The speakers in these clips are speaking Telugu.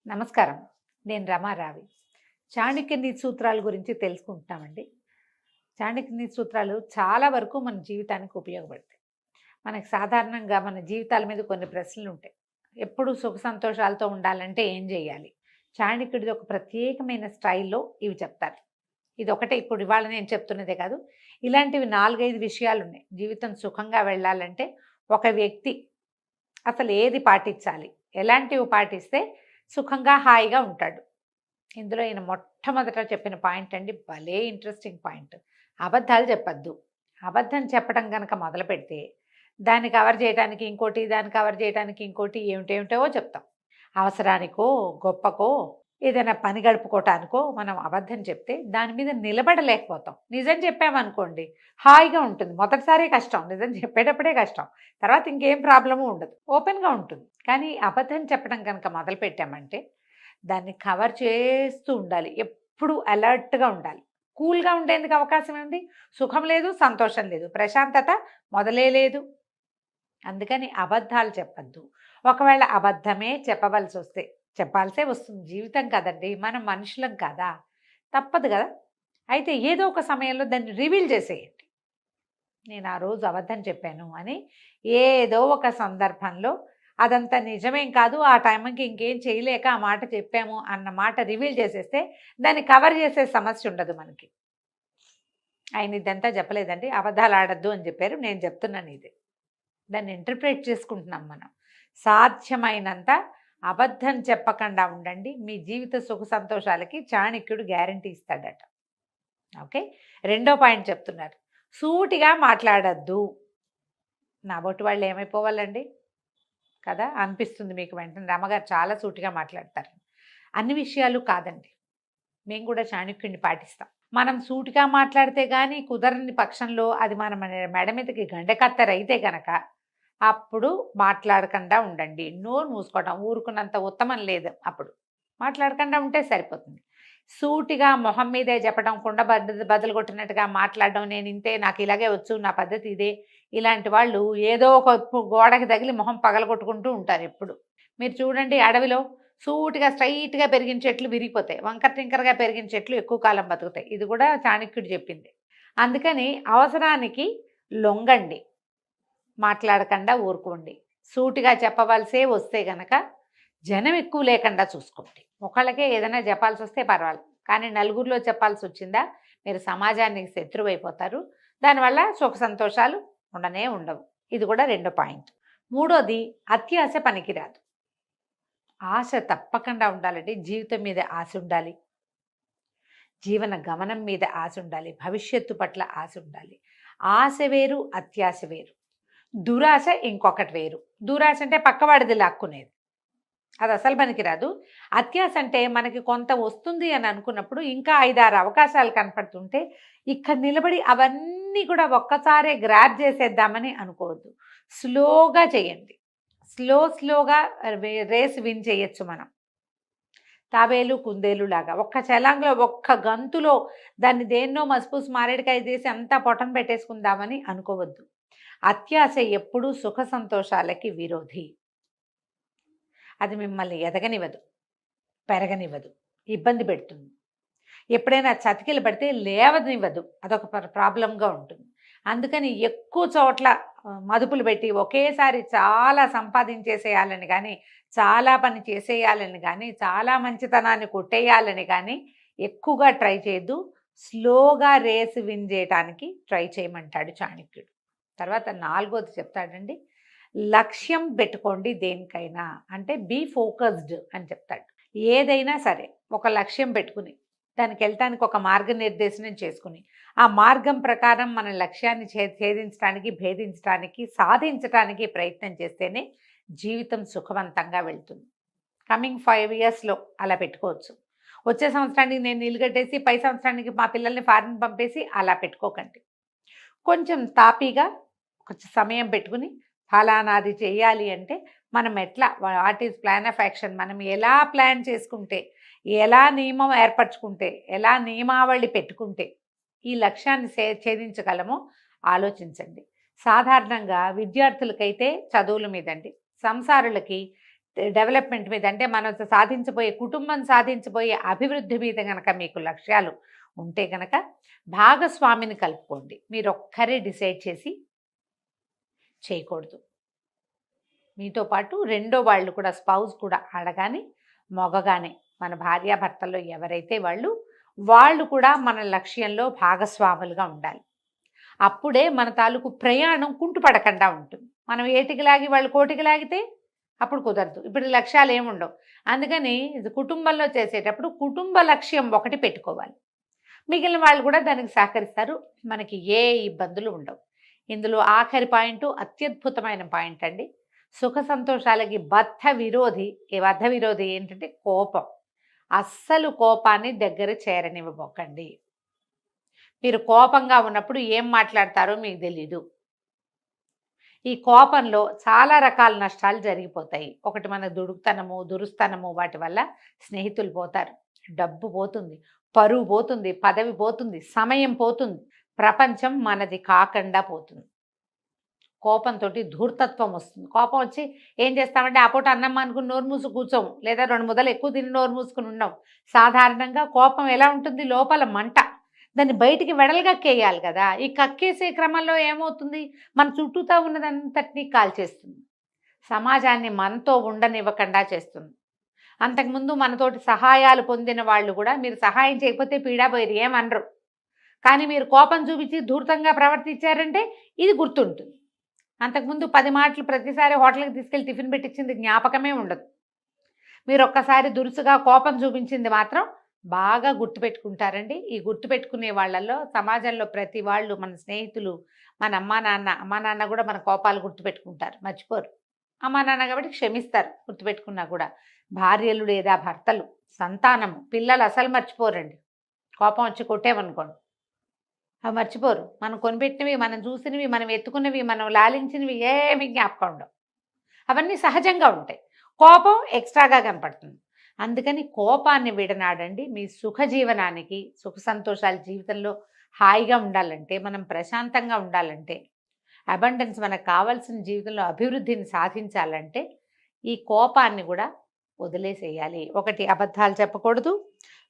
నమస్కారం. నేను రమారావి. చాణక్య నీతి సూత్రాల గురించి తెలుసుకుంటున్నామండి. చాణక్య నీతి సూత్రాలు చాలా వరకు మన జీవితానికి ఉపయోగపడతాయి. మనకు సాధారణంగా మన జీవితాల మీద కొన్ని ప్రశ్నలుంటాయి. ఎప్పుడూ సుఖ సంతోషాలతో ఉండాలంటే ఏం చేయాలి? చాణక్యుడిది ఒక ప్రత్యేకమైన స్టైల్‌లో ఇవి చెప్తారు. ఇదొకటే ఇప్పుడు ఇవాళ నేను చెప్తున్నదే కాదు. ఇలాంటివి 4, 5 విషయాలున్నాయి. జీవితం సుఖంగా వెళ్ళాలంటే ఒక వ్యక్తి అసలు ఏది పాటించాలి? ఎలాంటివి పాటిస్తే సుఖంగా, హాయిగా ఉంటాడు? ఇందులో ఈయన మొట్టమొదట చెప్పిన పాయింట్ అండి భలే ఇంట్రెస్టింగ్ పాయింట్. అబద్ధాలు చెప్పొద్దు. అబద్ధం చెప్పడం గనక మొదలుపెడితే దాన్ని కవర్ చేయడానికి ఇంకోటి, దాన్ని కవర్ చేయడానికి ఇంకోటి ఏమిటేమిటో చెప్తాం. అవసరానికో, గొప్పకో, ఏదైనా పని గడుపుకోవటానికో మనం అబద్ధం చెప్తే దాని మీద నిలబడలేకపోతాం. నిజం చెప్పామనుకోండి హాయిగా ఉంటుంది. మొదటిసారే కష్టం. నిజం చెప్పేటప్పుడే కష్టం. తర్వాత ఇంకేం ప్రాబ్లము ఉండదు. ఓపెన్‌గా ఉంటుంది. కానీ అబద్ధం చెప్పడం కనుక మొదలుపెట్టామంటే దాన్ని కవర్ చేస్తూ ఉండాలి. ఎప్పుడు అలర్ట్‌గా ఉండాలి. కూల్‌గా ఉండేందుకు అవకాశం ఉంది. సుఖం లేదు, సంతోషం లేదు, ప్రశాంతత మొదలే లేదు. అందుకని అబద్ధాలు చెప్పద్దు. ఒకవేళ అబద్ధమే చెప్పవలసొస్తే చెప్పాల్సే వస్తుంది. జీవితం కదండి, మనం మనుషులం కదా, తప్పదు కదా. అయితే ఏదో ఒక సమయంలో దాన్ని రివీల్ చేసేయండి. నేను ఆ రోజు అబద్ధం చెప్పాను అని ఏదో ఒక సందర్భంలో అదంతా నిజమేం కాదు, ఆ టైంకి ఇంకేం చేయలేక ఆ మాట చెప్పాము అన్న మాట రివీల్ చేసేస్తే దాన్ని కవర్ చేసే సమస్య ఉండదు మనకి. ఆయన ఇదంతా చెప్పలేదండి, అబద్ధాలు ఆడద్దు అని చెప్పారు, నేను చెప్తున్నాను ఇది. దాన్ని ఇంటర్ప్రిట్ చేసుకుంటున్నాం మనం. సాధ్యమైనంత అబద్ధం చెప్పకుండా ఉండండి. మీ జీవిత సుఖ సంతోషాలకి చాణక్యుడు గ్యారంటీ ఇస్తాడట. ఓకే. రెండో పాయింట్ చెప్తున్నారు, సూటిగా మాట్లాడద్దు. నా బొట్టు వాళ్ళు ఏమైపోవాలండి కదా అనిపిస్తుంది మీకు వెంటనే. రమ్మగారు చాలా సూటిగా మాట్లాడతారు. అన్ని విషయాలు కాదండి. మేము కూడా చాణక్యుడిని పాటిస్తాం. మనం సూటిగా మాట్లాడితే కానీ కుదరని పక్షంలో అది మన మెడ మీదకి గండెకత్తరైతే గనక అప్పుడు మాట్లాడకుండా ఉండండి. నోరు మూసుకోవడం ఊరుకున్నంత ఉత్తమం లేదు. అప్పుడు మాట్లాడకుండా ఉంటే సరిపోతుంది. సూటిగా మొహం మీదే చెప్పడం, కుండ బద్దలు కొట్టినట్టుగా మాట్లాడడం, నేను ఇంతే, నాకు ఇలాగే వచ్చు, నా పద్ధతి ఇదే, ఇలాంటి వాళ్ళు ఏదో ఒక గోడకి తగిలి మొహం పగలగొట్టుకుంటూ ఉంటారు ఎప్పుడు. మీరు చూడండి, అడవిలో సూటిగా స్ట్రైట్‌గా పెరిగిన చెట్లు విరిగిపోతాయి. వంకర టింకరగా పెరిగిన చెట్లు ఎక్కువ కాలం బతుకుతాయి. ఇది కూడా చాణక్యుడు చెప్పింది. అందుకని అవసరానికి లొంగండి. మాట్లాడకుండా ఊరుకోండి. సూటిగా చెప్పవలసే వస్తే గనక జనం ఎక్కువ లేకుండా చూసుకోండి. ఒకళ్ళకే ఏదైనా చెప్పాల్సి వస్తే పర్వాలేదు. కానీ నలుగురిలో చెప్పాల్సి వచ్చిందా మీరు సమాజానికి శత్రువైపోతారు. దానివల్ల సుఖ సంతోషాలు ఉండనే ఉండవు. ఇది కూడా రెండో పాయింట్. మూడోది, అత్యాశ పనికిరాదు. ఆశ తప్పకుండా ఉండాలండి. జీవితం మీద ఆశ ఉండాలి. జీవన గమనం మీద ఆశ ఉండాలి. భవిష్యత్తు పట్ల ఆశ ఉండాలి. ఆశ వేరు, అత్యాశ వేరు. దురాశ ఇంకొకటి వేరు. దురాశ అంటే పక్కవాడిది లాక్కునేది, అది అసలు పనికిరాదు. అత్యాశ అంటే మనకి కొంత వస్తుంది అని అనుకున్నప్పుడు ఇంకా 5, 6 అవకాశాలు కనపడుతుంటే ఇక్కడ నిలబడి అవన్నీ కూడా ఒక్కసారే గ్రాబ్ చేసేద్దామని అనుకోవద్దు. స్లోగా చేయండి. స్లోగా రేస్ విన్ చేయొచ్చు మనం. తాబేలు కుందేలు లాగా ఒక్క చలాంగ్లో ఒక్క గంతులో దాన్ని దేన్నో మసిపూసి మారేడుకాయ చేసి అంతా పొటం పెట్టేసుకుందామని అనుకోవద్దు. అత్యాశ ఎప్పుడూ సుఖ సంతోషాలకి విరోధి. అది మిమ్మల్ని ఎదగనివ్వదు, పెరగనివ్వదు, ఇబ్బంది పెడుతుంది. ఎప్పుడైనా చతికిలు పడితే లేవనివ్వదు, అదొక ప్రాబ్లంగా ఉంటుంది. అందుకని ఎక్కువ చోట్ల మదుపులు పెట్టి ఒకేసారి చాలా సంపాదించేసేయాలని కానీ, చాలా పని చేసేయాలని కానీ, చాలా మంచితనాన్ని కొట్టేయాలని కానీ ఎక్కువగా ట్రై చేయొద్దు. స్లోగా రేస్ విన్ చేయటానికి ట్రై చేయమంటాడు చాణక్యుడు. తర్వాత నాలుగోది చెప్తాడండి, లక్ష్యం పెట్టుకోండి దేనికైనా. అంటే బీ ఫోకస్డ్ అని చెప్తాడు. ఏదైనా సరే ఒక లక్ష్యం పెట్టుకుని దానికి వెళ్ళటానికి ఒక మార్గనిర్దేశనం చేసుకుని ఆ మార్గం ప్రకారం మన లక్ష్యాన్ని ఛేదించడానికి, భేదించడానికి, సాధించడానికి ప్రయత్నం చేస్తేనే జీవితం సుఖవంతంగా వెళ్తుంది. కమింగ్ 5 ఇయర్స్లో అలా పెట్టుకోవచ్చు. వచ్చే సంవత్సరానికి నేను నీళ్ళు కట్టేసి పై సంవత్సరానికి మా పిల్లల్ని ఫారిన్ పంపేసి అలా పెట్టుకోకండి. కొంచెం తాపీగా కొంచెం సమయం పెట్టుకుని ఫలానాది చేయాలి అంటే మనం ఎట్లా, what is plan of action, మనం ఎలా ప్లాన్ చేసుకుంటే, ఎలా నియమం ఏర్పరచుకుంటే, ఎలా నియమావళి పెట్టుకుంటే ఈ లక్ష్యాన్ని ఛేదించగలమో ఆలోచించండి. సాధారణంగా విద్యార్థులకైతే చదువుల మీదండి, సంసారులకి డెవలప్మెంట్ మీద, అంటే మనం సాధించబోయే కుటుంబం సాధించబోయే అభివృద్ధి మీద కనుక మీకు లక్ష్యాలు ఉంటే కనుక భాగస్వామిని కలుపుకోండి. మీరు ఒక్కరే డిసైడ్ చేసి చేయకూడదు. మీతో పాటు రెండో వాళ్ళు కూడా, స్పౌస్ కూడా, ఆడగానే మగగానే, మన భార్యాభర్తల్లో ఎవరైతే వాళ్ళు కూడా మన లక్ష్యంలో భాగస్వాములుగా ఉండాలి. అప్పుడే మన తాలూకు ప్రయాణం కుంటుపడకుండా ఉంటుంది. మనం ఏటికి లాగి వాళ్ళు కోటికి లాగితే అప్పుడు కుదరదు. ఇప్పుడు లక్ష్యాలు ఏముండవు. అందుకని కుటుంబంలో చేసేటప్పుడు కుటుంబ లక్ష్యం ఒకటి పెట్టుకోవాలి. మిగిలిన వాళ్ళు కూడా దానికి సహకరిస్తారు. మనకి ఏ ఇబ్బందులు ఉండవు. ఇందులో ఆఖరి పాయింట్ అత్యద్భుతమైన పాయింట్ అండి. సుఖ సంతోషాలకి బద్ధ విరోధి ఏంటంటే కోపం. అస్సలు కోపాన్ని దగ్గర చేరనివ్వబోకండి. మీరు కోపంగా ఉన్నప్పుడు ఏం మాట్లాడతారో మీకు తెలీదు. ఈ కోపంలో చాలా రకాల నష్టాలు జరిగిపోతాయి. ఒకటి మన దురుస్తనము వాటి వల్ల స్నేహితులు పోతారు, డబ్బు పోతుంది, పరువు పోతుంది, పదవి పోతుంది, సమయం పోతుంది, ప్రపంచం మనది కాకుండా పోతుంది. కోపంతో ధూర్తత్వం వస్తుంది. కోపం వచ్చి ఏం చేస్తామంటే ఆ పూట అన్నం అనుకుని నోరు మూసుకు కూర్చోము, లేదా 2 ముద్దలు ఎక్కువ తిని నోరు మూసుకుని ఉన్నాం. సాధారణంగా కోపం ఎలా ఉంటుంది? లోపల మంట, దాన్ని బయటికి వెడల్గక్కేయాలి కదా. ఈ కక్కేసే క్రమంలో ఏమవుతుంది? మన చుట్టూతా ఉన్నదంతటినీ కాల్చేస్తుంది. సమాజాన్ని మనతో ఉండనివ్వకుండా చేస్తుంది. అంతకుముందు మనతోటి సహాయాలు పొందిన వాళ్ళు కూడా మీరు సహాయం చేయకపోతే పీడాపోయారు, ఏమనరు. కానీ మీరు కోపం చూపించి ధూర్తంగా ప్రవర్తించారంటే ఇది గుర్తుంటుంది. అంతకుముందు 10 మాటలు ప్రతిసారి హోటల్కి తీసుకెళ్ళి టిఫిన్ పెట్టించింది జ్ఞాపకమే ఉండదు. మీరు ఒక్కసారి దురుసుగా కోపం చూపించింది మాత్రం బాగా గుర్తుపెట్టుకుంటారండి. ఈ గుర్తుపెట్టుకునే వాళ్ళల్లో సమాజంలో ప్రతి వాళ్ళు, మన స్నేహితులు, మన అమ్మా నాన్న కూడా మన కోపాలు గుర్తుపెట్టుకుంటారు, మర్చిపోరు. అమ్మా నాన్న కాబట్టి క్షమిస్తారు గుర్తుపెట్టుకున్నా కూడా. భార్యలు లేదా భర్తలు, సంతానము, పిల్లలు అసలు మర్చిపోరండి. కోపం వచ్చి కొట్టేమనుకోండి అవి మర్చిపోరు. మనం కొనిపెట్టినవి, మనం చూసినవి, మనం ఎత్తుకున్నవి, మనం లాలించినవి ఏమి జ్ఞాపకం ఉండవు. అవన్నీ సహజంగా ఉంటాయి. కోపం ఎక్స్ట్రాగా కనపడుతుంది. అందుకని కోపాన్ని విడనాడండి. మీ సుఖ జీవనానికి, సుఖ సంతోషాల జీవితంలో హాయిగా ఉండాలంటే, మనం ప్రశాంతంగా ఉండాలంటే, అబండెన్స్ మనకు కావాల్సిన జీవితంలో అభివృద్ధిని సాధించాలంటే ఈ కోపాన్ని కూడా వదిలేసేయాలి. ఒకటి అబద్ధాలు చెప్పకూడదు,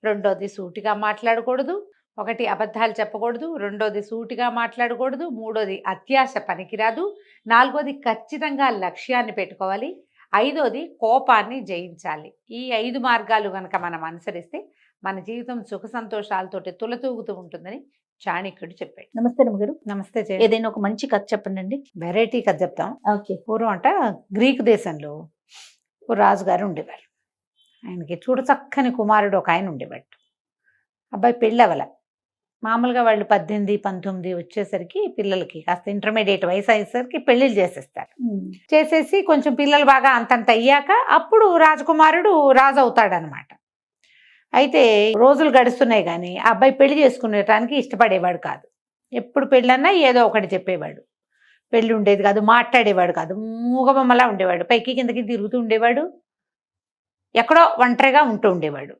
రెండోది సూటిగా మాట్లాడకూడదు. రెండోది సూటిగా మాట్లాడకూడదు, మూడోది అత్యాశ పనికిరాదు, నాలుగోది ఖచ్చితంగా లక్ష్యాన్ని పెట్టుకోవాలి, ఐదోది కోపాన్ని జయించాలి. ఈ 5 మార్గాలు కనుక మనం అనుసరిస్తే మన జీవితం సుఖ సంతోషాలతోటి తులతూగుతూ ఉంటుందని చాణక్యుడు చెప్పాడు. నమస్తే రమ్మగారు. నమస్తే. ఏదైనా ఒక మంచి కథ చెప్పండి. వెరైటీ కథ చెప్తాం. ఓకే. పూర్వం అంట గ్రీకు దేశంలో ఓ రాజుగారు ఉండేవారు. ఆయనకి చూడచక్కని కుమారుడు ఒక ఆయన ఉండేవాడు. అబ్బాయి పెళ్ళవల. మామూలుగా వాళ్ళు 18, 19 వచ్చేసరికి పిల్లలకి కాస్త ఇంటర్మీడియట్ వయసు అయ్యేసరికి పెళ్ళిళ్ళు చేసేస్తారు. చేసేసి కొంచెం పిల్లలు బాగా అంతంత అయ్యాక అప్పుడు రాజకుమారుడు రాజు అవుతాడనమాట. అయితే రోజులు గడుస్తున్నాయి కానీ ఆ అబ్బాయి పెళ్లి చేసుకునేటానికి ఇష్టపడేవాడు కాదు. ఎప్పుడు పెళ్ళన్నా ఏదో ఒకటి చెప్పేవాడు, పెళ్ళి ఉండేది కాదు, మాట్లాడేవాడు కాదు, మూగబొమ్మలా ఉండేవాడు, పైకి కిందకి తిరుగుతూ ఉండేవాడు, ఎక్కడో ఒంటరిగా ఉంటూ ఉండేవాడు.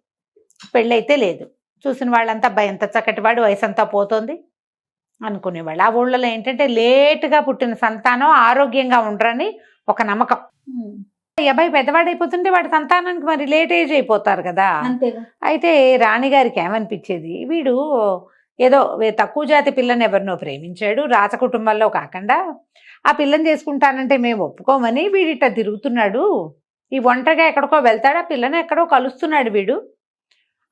పెళ్ళైతే లేదు. చూసిన వాళ్ళంతా అబ్బాయి ఎంత చక్కటి వాడు, వయసు అంతా పోతుంది అనుకునేవాళ్ళు. ఆ ఊళ్ళలో ఏంటంటే లేటుగా పుట్టిన సంతానం ఆరోగ్యంగా ఉండరని ఒక నమ్మకం. ఈ అబ్బాయి పెద్దవాడైపోతుంటే వాడి సంతానానికి మరి లేట్ ఏజ్ అయిపోతారు కదా. అయితే రాణిగారికి ఏమనిపించేది, వీడు ఏదో తక్కువ జాతి పిల్లని ఎవరినో ప్రేమించాడు, రాజ కుటుంబంలో కాకుండా ఆ పిల్లని చేసుకుంటానంటే మేము ఒప్పుకోమని వీడిట తిరుగుతున్నాడు, ఈ ఒంటరిగా ఎక్కడికో వెళ్తాడు, ఆ పిల్లని ఎక్కడో కలుస్తున్నాడు వీడు,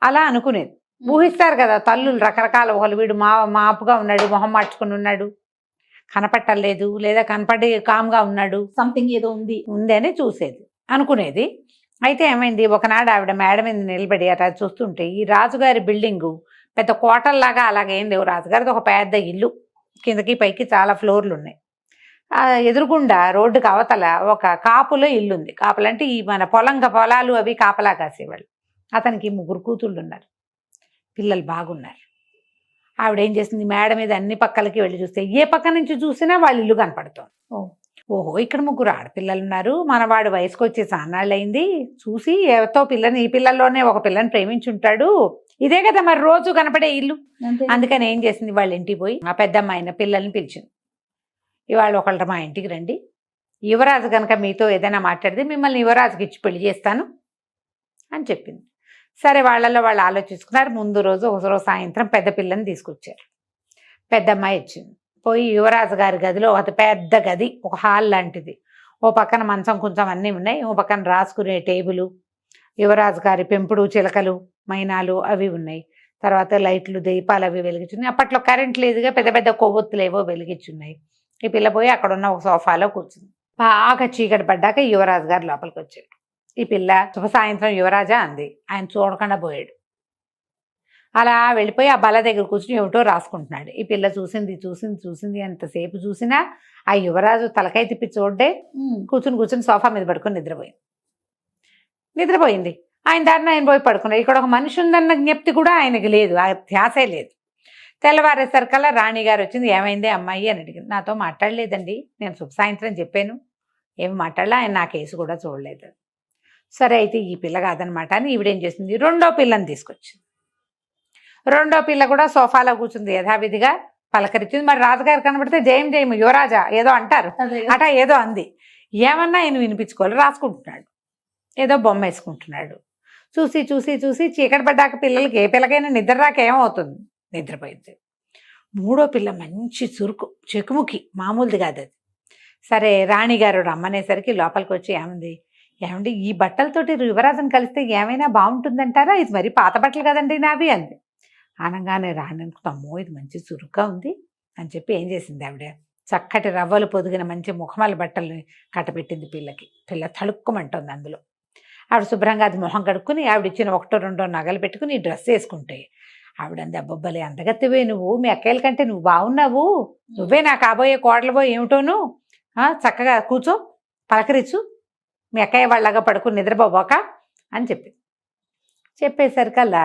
అలా అనుకునేది. ఊహిస్తారు కదా తల్లులు రకరకాల, ఒకళ్ళు వీడు మాపుగా ఉన్నాడు, మొహం మార్చుకుని ఉన్నాడు, కనపట్టలేదు, లేదా కనపడి కామ్గా ఉన్నాడు, సంథింగ్ ఏదో ఉంది అని చూసేది, అనుకునేది. అయితే ఏమైంది, ఒకనాడు ఆవిడ మేడ మీద నిలబడి అలా చూస్తుంటే ఈ రాజుగారి బిల్డింగు పెద్ద కోటల్లాగా అలాగేం లేవు. రాజుగారిది ఒక పెద్ద ఇల్లు, కిందకి పైకి చాలా ఫ్లోర్లు ఉన్నాయి. ఎదురుగుండా రోడ్డుకి అవతల ఒక కాపులో ఇల్లు ఉంది. కాపులంటే ఈ మన పొలాలు అవి కాపలా కాసేవాళ్ళు. అతనికి 3 కూతుళ్ళు ఉన్నారు, పిల్లలు బాగున్నారు. ఆవిడ ఏం చేసింది, మేడ మీద అన్ని పక్కలకి వెళ్ళి చూస్తే ఏ పక్క నుంచి చూసినా వాళ్ళ ఇల్లు కనపడుతుంది. ఓహో, ఇక్కడ 3 ఆడపిల్లలు ఉన్నారు, మనవాడు వయసుకు వచ్చి చాన్నాళ్ళు అయింది, చూసి ఎవరితో ఈ పిల్లల్లోనే ఒక పిల్లని ప్రేమించుంటాడు, ఇదే కదా మరి రోజు కనపడే ఇల్లు. అందుకని ఏం చేసింది, వాళ్ళ ఇంటికి పోయి ఆ పెద్దమ్మాయిన పిల్లల్ని పిలిచింది, ఇవాళ ఒకళ్ళ మా ఇంటికి రండి, యువరాజు కనుక మీతో ఏదైనా మాట్లాడితే మిమ్మల్ని యువరాజుకి ఇచ్చి పెళ్లి చేస్తాను అని చెప్పింది. సరే వాళ్ళలో వాళ్ళు ఆలోచించుకున్నారు. ముందు రోజు ఒకరోజు సాయంత్రం పెద్ద పిల్లని తీసుకొచ్చారు. పెద్ద అమ్మాయి వచ్చింది. పోయి యువరాజు గారి గదిలో ఒక పెద్ద గది, ఒక హాల్ లాంటిది. ఓ పక్కన మంచం కొంచెం అన్నీ ఉన్నాయి, ఓ పక్కన రాసుకునే టేబుల్, యువరాజు గారి పెంపుడు చిలకలు మైనాలు అవి ఉన్నాయి. తర్వాత లైట్లు దీపాలు అవి వెలిగించున్నాయి. అప్పట్లో కరెంట్ లేదుగా, పెద్ద పెద్ద కొవ్వొత్తులు ఏవో వెలిగించున్నాయి. ఈ పిల్ల పోయి అక్కడ ఉన్న ఒక సోఫాలో కూర్చుంది. బాగా చీకటి పడ్డాక యువరాజు గారు లోపలికి వచ్చాడు. ఈ పిల్ల శుభ సాయంత్రం యువరాజా అంది. ఆయన చూడకుండా పోయాడు. అలా వెళ్ళిపోయి ఆ బల్ల దగ్గర కూర్చుని ఏమిటో రాసుకుంటున్నాడు. ఈ పిల్ల చూసింది ఎంతసేపు చూసినా ఆ యువరాజు తలకాయ తిప్పి చూడ్డే కూర్చుని సోఫా మీద పడుకొని నిద్రపోయింది. ఆయన దారిని ఆయన పోయి పడుకున్నాడు. ఇక్కడ ఒక మనిషి ఉందన్న జ్ఞప్తి కూడా ఆయనకి లేదు, ఆ ధ్యాసే లేదు. తెల్లవారేసరికల్లా రాణిగారు వచ్చింది. ఏమైంది అమ్మాయి అని అడిగింది. నాతో మాట్లాడలేదండి, నేను శుభ సాయంత్రం చెప్పాను, ఏమి మాట్లాడలే, ఆయన నా కేసు కూడా చూడలేదు. సరే అయితే ఈ పిల్ల కాదనమాట అని ఈవిడేం చేసింది, రెండో పిల్లని తీసుకొచ్చింది. రెండో పిల్ల కూడా సోఫాలో కూర్చుంది, యథావిధిగా పలకరించింది. మరి రాజుగారు కనబడితే జయం జయం యువరాజా ఏదో అంటారు అట, ఏదో అంది. ఏమన్నా ఆయన వినిపించుకోవాలి, రాసుకుంటున్నాడు, ఏదో బొమ్మ వేసుకుంటున్నాడు. చూసి చీకటి పడ్డాక పిల్లలకి ఏ పిల్లకైనా నిద్ర రాక ఏమవుతుంది, నిద్రపోయింది. మూడో పిల్ల మంచి చురుకు, చెకుముకి, మామూలుది కాదు అది. సరే రాణిగారు రమ్మనేసరికి లోపలికి వచ్చి ఏమండి ఈ బట్టలతోటి యువరాజుని కలిస్తే ఏమైనా బాగుంటుందంటారా, ఇది మరి పాత బట్టలు కదండి నావి అంది. అనగానే రాణి అనుకుంటామో ఇది మంచి చురుగ్గా ఉంది అని చెప్పి ఏం చేసింది ఆవిడ, చక్కటి రవ్వలు పొదిగిన మంచి ముఖమాల బట్టల్ని కట్టబెట్టింది పిల్లకి. పిల్ల తళుక్కుమంటుంది అందులో. ఆవిడ శుభ్రంగా అది మొహం కడుక్కుని ఆవిడ ఇచ్చిన ఒకటో రెండో నగలు పెట్టుకుని డ్రెస్ వేసుకుంటే ఆవిడంది, అబ్బబ్బలే అందగత్తివే నువ్వు, మీ అక్కయ్యల కంటే నువ్వు బాగున్నావు, నువ్వే నా కాబోయే కోడలువో ఏమిటోను, చక్కగా కూర్చో, పలకరించు, మీ అక్కయ్య వాళ్ళగా పడుకుని నిద్రపోబోక అని చెప్పేసరికల్లా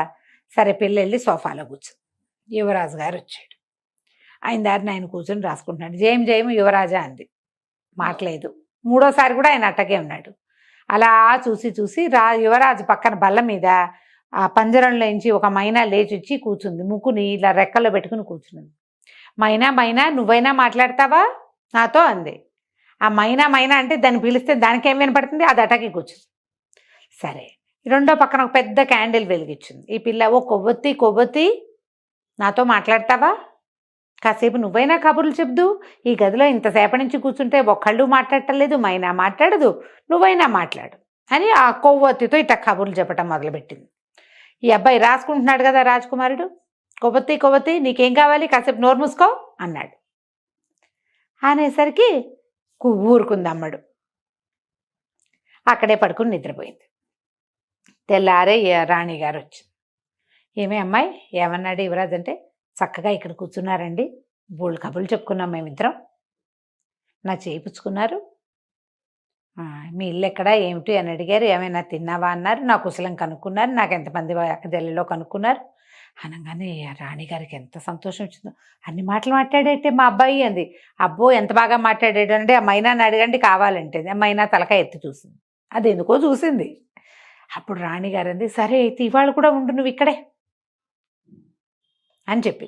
సరే పిల్ల వెళ్ళి సోఫాలో కూర్చో. యువరాజు గారు వచ్చాడు. ఆయన దారిని ఆయన కూర్చొని రాసుకుంటున్నాడు. జయం యువరాజా అంది, మాట్లేదు. మూడోసారి కూడా ఆయన అట్టగే ఉన్నాడు. అలా చూసి యువరాజు పక్కన బల్ల మీద ఆ పంజరంలోంచి ఒక మైనా లేచి వచ్చి కూర్చుంది. ముక్కుని ఇలా రెక్కల్లో పెట్టుకుని కూర్చున్నది. మైనా నువ్వైనా మాట్లాడతావా నాతో అంది. ఆ మైనా అంటే దాన్ని పిలిస్తే దానికి ఏం వినపడుతుంది, అది అటకి కూర్చుంది. సరే రెండో పక్కన ఒక పెద్ద క్యాండిల్ వెలిగించింది. ఈ పిల్ల, ఓ కొవ్వొత్తి నాతో మాట్లాడతావా, కాసేపు నువ్వైనా కబుర్లు చెప్దు, ఈ గదిలో ఇంతసేపటి నుంచి కూర్చుంటే ఒక్కళ్ళు మాట్లాడటలేదు, మైనా మాట్లాడదు, నువ్వైనా మాట్లాడు అని ఆ కొవ్వొత్తితో ఇట్లా కబుర్లు చెప్పటం మొదలుపెట్టింది. ఈ అబ్బాయి రాసుకుంటున్నాడు కదా రాజకుమారుడు, కొవ్వొత్తి నీకేం కావాలి, కాసేపు నోరు మూసుకో అన్నాడు. అనేసరికి ఊరుకుంది అమ్మడు, అక్కడే పడుకుని నిద్రపోయింది. తెల్లారే రాణిగారు వచ్చింది. ఏమే అమ్మాయి ఏమన్నాడు యువరాజు అంటే, చక్కగా ఇక్కడ కూర్చున్నారండి, బోళ్ళు కబుర్లు చెప్పుకున్నాం మేమిద్దరం, నా చేయించుకున్నారు, మీ ఇల్లు ఎక్కడా ఏమిటి అని అడిగారు, ఏమైనా తిన్నావా అన్నారు, నా కుశలం కనుక్కున్నారు, నాకు ఎంతమంది అక్కజల్లిలో కనుక్కున్నారు అనగానే రాణిగారికి ఎంత సంతోషం వచ్చిందో. అన్ని మాటలు మాట్లాడేటే మా అబ్బాయి అంది. అబ్బో ఎంత బాగా మాట్లాడాడు అంటే, ఆ మైనాని అడగండి కావాలంటే. ఆ మైనా తలకాయ ఎత్తి చూసింది, అది ఎందుకో చూసింది. అప్పుడు రాణిగారు అంది, సరే అయితే ఇవాళ కూడా ఉండు నువ్వు ఇక్కడే అని చెప్పి.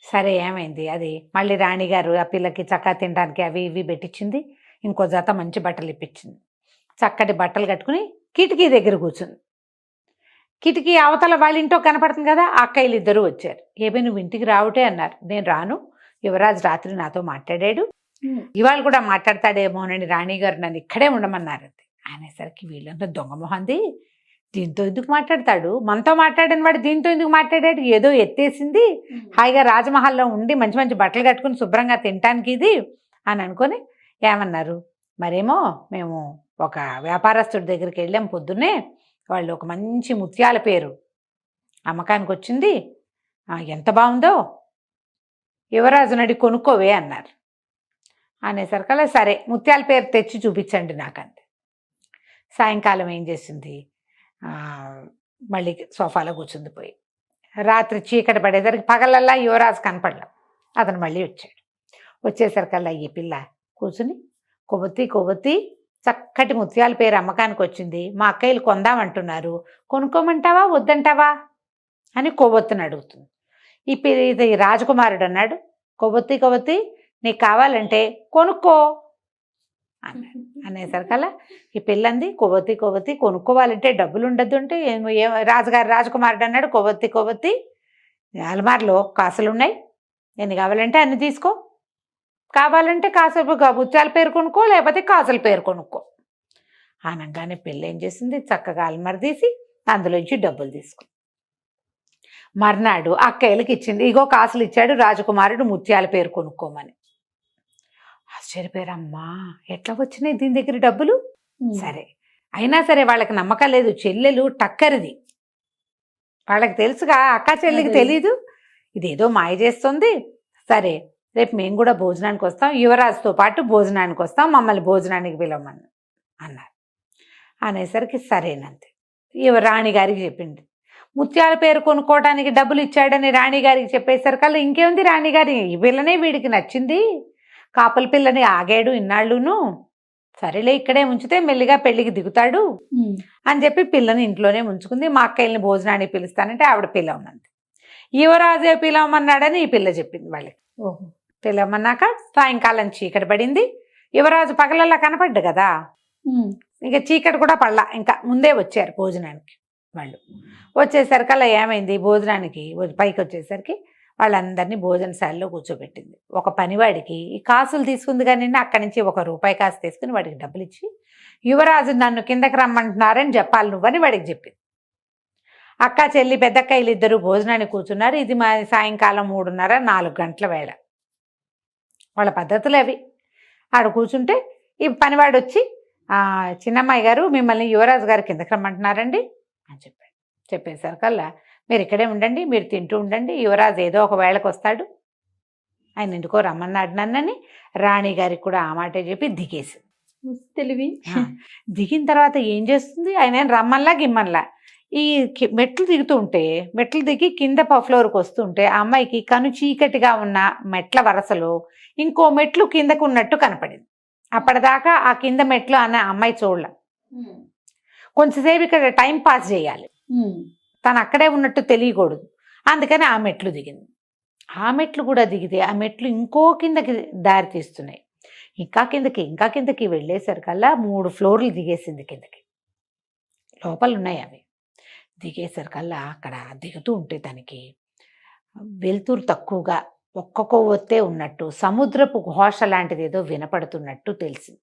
సరే ఏమైంది, అది మళ్ళీ రాణిగారు ఆ పిల్లకి చక్కగా తినడానికి అవి ఇవి పెట్టించింది. ఇంకో జత మంచి బట్టలు ఇప్పించింది. చక్కటి బట్టలు కట్టుకుని కిటికీ దగ్గర కూర్చుంది. కిటికీ అవతల వాళ్ళ ఇంట్లో కనపడుతుంది కదా, ఆ అక్కయ్యలు ఇద్దరు వచ్చారు. ఏమీ నువ్వు ఇంటికి రావుటే అన్నారు. నేను రాను, యువరాజు రాత్రి నాతో మాట్లాడాడు, ఇవాళ కూడా మాట్లాడతాడేమోనని రాణిగారు నన్ను ఇక్కడే ఉండమన్నారు అనేసరికి వీళ్ళంతా దొంగ మొహంది, దీంతో ఎందుకు మాట్లాడతాడు, మనతో మాట్లాడిన వాడు దీంతో ఎందుకు మాట్లాడాడు, ఏదో ఎత్తేసింది, హాయిగా రాజమహల్లో ఉండి మంచి మంచి బట్టలు కట్టుకుని శుభ్రంగా తినటానికి ఇది అని అనుకొని ఏమన్నారు. మరేమో మేము ఒక వ్యాపారస్తుడి దగ్గరికి వెళ్ళాం పొద్దున్నే, వాళ్ళు ఒక మంచి ముత్యాల పేరు అమ్మకానికి వచ్చింది, ఎంత బాగుందో యువరాజు నడి కొనుక్కోవే అన్నారు. అనేసరికల్లా సరే ముత్యాల పేరు తెచ్చి చూపించండి నాకంతే. సాయంకాలం ఏం చేసింది, మళ్ళీ సోఫాలో కూర్చుంది పోయి. రాత్రి చీకటి పడేసరికి పగలల్లా యువరాజు కనపడలా. అతను మళ్ళీ వచ్చాడు. వచ్చేసరికల్లా ఈ పిల్ల కూర్చుని కొవ్వొత్తి చక్కటి ముత్యాల పేరు అమ్మకానికి వచ్చింది, మా అక్కయ్యలు కొందామంటున్నారు, కొనుక్కోమంటావా వద్దంటావా అని కొవ్వొత్తిని అడుగుతుంది. ఇది రాజకుమారుడు అన్నాడు, కొవ్వొత్తి నీకు కావాలంటే కొనుక్కో, అన్నాడు. అనేసరికల్లా ఈ పిల్లంది కొవ్వొత్తి కొవ్వొత్తి కొనుక్కోవాలంటే డబ్బులు ఉండద్దు అంటే రాజుగారు రాజకుమారుడు అన్నాడు, కొవ్వొత్తి అలమార్లో కాసులు ఉన్నాయి, ఎన్ని కావాలంటే అన్ని తీసుకో, కావాలంటే కాసులు ముత్యాల పేరు కొనుక్కో, లేకపోతే కాసుల పేరు కొనుక్కో అనగానే పిల్ల ఏం చేసింది, చక్కగా అలమార తీసి అందులోంచి డబ్బులు తీసుకుంది. మర్నాడు అక్కయ్యలకి ఇచ్చింది, ఇగో కాసులు ఇచ్చాడు రాజకుమారుడు ముత్యాల పేరు కొనుక్కోమని. ఆశ్చర్యపోయారు, అమ్మా ఎట్లా వచ్చినాయి దీని దగ్గర డబ్బులు. సరే అయినా సరే వాళ్ళకి నమ్మకం లేదు, చెల్లెలు టక్కరిది, వాళ్ళకి తెలుసుగా, అక్క చెల్లికి తెలీదు ఇదేదో మాయ చేస్తుంది. సరే రేపు మేము కూడా భోజనానికి వస్తాం, యువరాజుతో పాటు భోజనానికి వస్తాం, మమ్మల్ని భోజనానికి పిలవమని అన్నారు. అనేసరికి సరేనంతే రాణిగారికి చెప్పింది. ముత్యాల పేరు కొనుక్కోవడానికి డబ్బులు ఇచ్చాడని రాణిగారికి చెప్పేసరికల్లా ఇంకేముంది, రాణిగారి ఈ పిల్లనే వీడికి నచ్చింది, కాపల పిల్లని ఆగాడు ఇన్నాళ్ళును, సరేలే ఇక్కడే ఉంచితే మెల్లిగా పెళ్లికి దిగుతాడు అని చెప్పి పిల్లని ఇంట్లోనే ఉంచుకుంది. మా అక్కయ్యని భోజనానికి పిలుస్తానంటే ఆవిడ పిలవమంది. యువరాజే పిలవమన్నాడని ఈ పిల్ల చెప్పింది వాళ్ళకి. పిలవమన్నాక సాయంకాలం చీకటి పడింది. యువరాజు పగలల్లా కనపడ్డు కదా, ఇక చీకటి కూడా పడలా, ఇంకా ముందే వచ్చారు భోజనానికి. వాళ్ళు వచ్చేసరికల్లా ఏమైంది, భోజనానికి పైకి వచ్చేసరికి వాళ్ళందరినీ భోజనశాలలో కూర్చోబెట్టింది. ఒక పనివాడికి ఈ కాసులు తీసుకుంది కానీ అక్కడి నుంచి ₹1 కాసు తీసుకుని వాడికి డబ్బులు ఇచ్చి, యువరాజు నన్ను కిందకి రమ్మంటున్నారని చెప్పాలి నువ్వని వాడికి చెప్పింది. అక్క చెల్లి పెద్దక్కయ్యలు ఇద్దరు భోజనానికి కూర్చున్నారు. ఇది మా సాయంకాలం 3:30-4 గంటల వేళ. వాళ్ళ పద్ధతులు అవి. ఆడ కూర్చుంటే ఈ పనివాడు వచ్చి, చిన్నమ్మాయి గారు మిమ్మల్ని యువరాజు గారు కిందకి రమ్మంటున్నారండి అని చెప్పాడు. చెప్పేసరికల్లా మీరు ఇక్కడే ఉండండి, మీరు తింటూ ఉండండి, యువరాజు ఏదో ఒక వేళకు వస్తాడు, ఆయన ఎందుకో రమ్మన్నాడు నన్నని రాణి గారికి కూడా ఆ మాటే చెప్పి దిగేసింది. తెలివి. దిగిన తర్వాత ఏం చేస్తుంది, ఆయన రమ్మల్లా గిమ్మల్లా ఈ మెట్లు దిగుతూ ఉంటే, మెట్లు దిగి కింద ఫ్లోర్కి వస్తుంటే ఆ అమ్మాయికి కను చీకటిగా ఉన్న మెట్ల వరసలో ఇంకో మెట్లు కిందకు ఉన్నట్టు కనపడింది. అప్పటిదాకా ఆ కింద మెట్లు అన్న అమ్మాయి చూడలే. కొంచెంసేపు ఇక్కడ టైం పాస్ చేయాలి, తను అక్కడే ఉన్నట్టు తెలియకూడదు, అందుకని ఆ మెట్లు దిగింది. ఆ మెట్లు కూడా దిగితే ఆ మెట్లు ఇంకో కిందకి దారి తీస్తున్నాయి. ఇంకా కిందకి వెళ్ళేసరికల్లా 3 ఫ్లోర్లు దిగేసింది కిందకి, లోపల ఉన్నాయి అవి. దిగేసరికల్లా అక్కడ దిగుతూ ఉంటే తనకి వెలుతురు తక్కువగా ఒక్క కొవ్వొత్తే ఉన్నట్టు, సముద్రపు ఘోష లాంటిది ఏదో వినపడుతున్నట్టు తెలిసింది.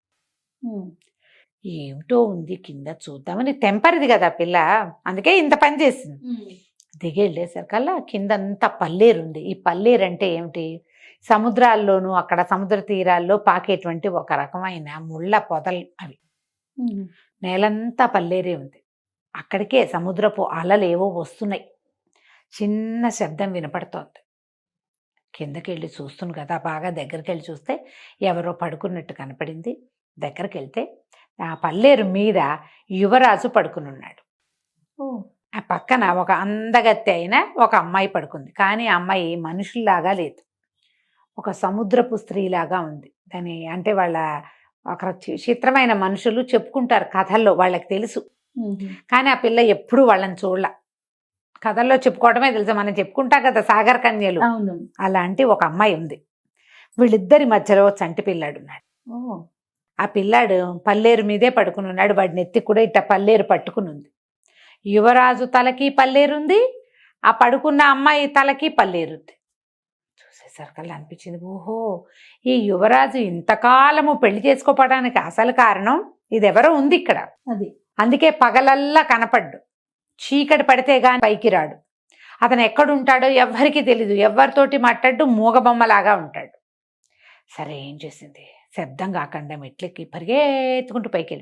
ఏమిటో ఉంది కింద చూద్దామని, తెంపరిది కదా పిల్ల, అందుకే ఇంత పని చేసింది. దిగి వెళ్ళేసరికల్లా కిందంతా పల్లేరుంది. ఈ పల్లేరు అంటే ఏమిటి, సముద్రాల్లోనూ అక్కడ సముద్ర తీరాల్లో పాకేటువంటి ఒక రకమైన ముళ్ళ పొదలు అవి. నేలంతా పల్లేరే ఉంది. అక్కడికే సముద్రపు అలలు ఏవో వస్తున్నాయి, చిన్న శబ్దం వినపడుతోంది. కిందకి వెళ్ళి చూస్తుంది కదా, బాగా దగ్గరికి వెళ్ళి చూస్తే ఎవరో పడుకున్నట్టు కనపడింది. దగ్గరికి వెళ్తే ఆ పల్లేరు మీద యువరాజు పడుకుని ఉన్నాడు. ఆ పక్కన ఒక అందగత్తె అయిన ఒక అమ్మాయి పడుకుంది. కానీ ఆ అమ్మాయి మనుషుల్లాగా లేదు, ఒక సముద్రపు స్త్రీలాగా ఉంది. దాని అంటే వాళ్ళ ఒక చిత్రమైన మనుషులు చెప్పుకుంటారు కథల్లో, వాళ్ళకి తెలుసు. కానీ ఆ పిల్ల ఎప్పుడు వాళ్ళని చూడలా, కథల్లో చెప్పుకోవడమే తెలుసు. మనం చెప్పుకుంటాం కదా సాగర్ కన్యలు, అలాంటి ఒక అమ్మాయి ఉంది. వీళ్ళిద్దరి మధ్యలో చంటి పిల్లాడు ఉన్నాడు. ఆ పిల్లాడు పల్లేరు మీదే పడుకుని ఉన్నాడు. వాడిని ఎత్తి కూడా ఇట్ట పల్లేరు పట్టుకుని ఉంది. యువరాజు తలకి పల్లేరుంది, ఆ పడుకున్న అమ్మాయి తలకి పల్లేరుంది. చూసేసరికల్లా అనిపించింది, ఓహో ఈ యువరాజు ఇంతకాలము పెళ్లి చేసుకోవడానికి అసలు కారణం ఇదెవరో ఉంది ఇక్కడ. అందుకే పగలల్లా కనపడ్డు, చీకటి పడితే గాని పైకి రాడు. అతను ఎక్కడుంటాడో ఎవ్వరికీ తెలీదు, ఎవరితోటి మాట్లాడు, మూగబొమ్మలాగా ఉంటాడు. సరే ఏం చేసింది, శబ్దం కాకుండా మెట్లెక్కి పరిగెత్తుకుంటూ పైకి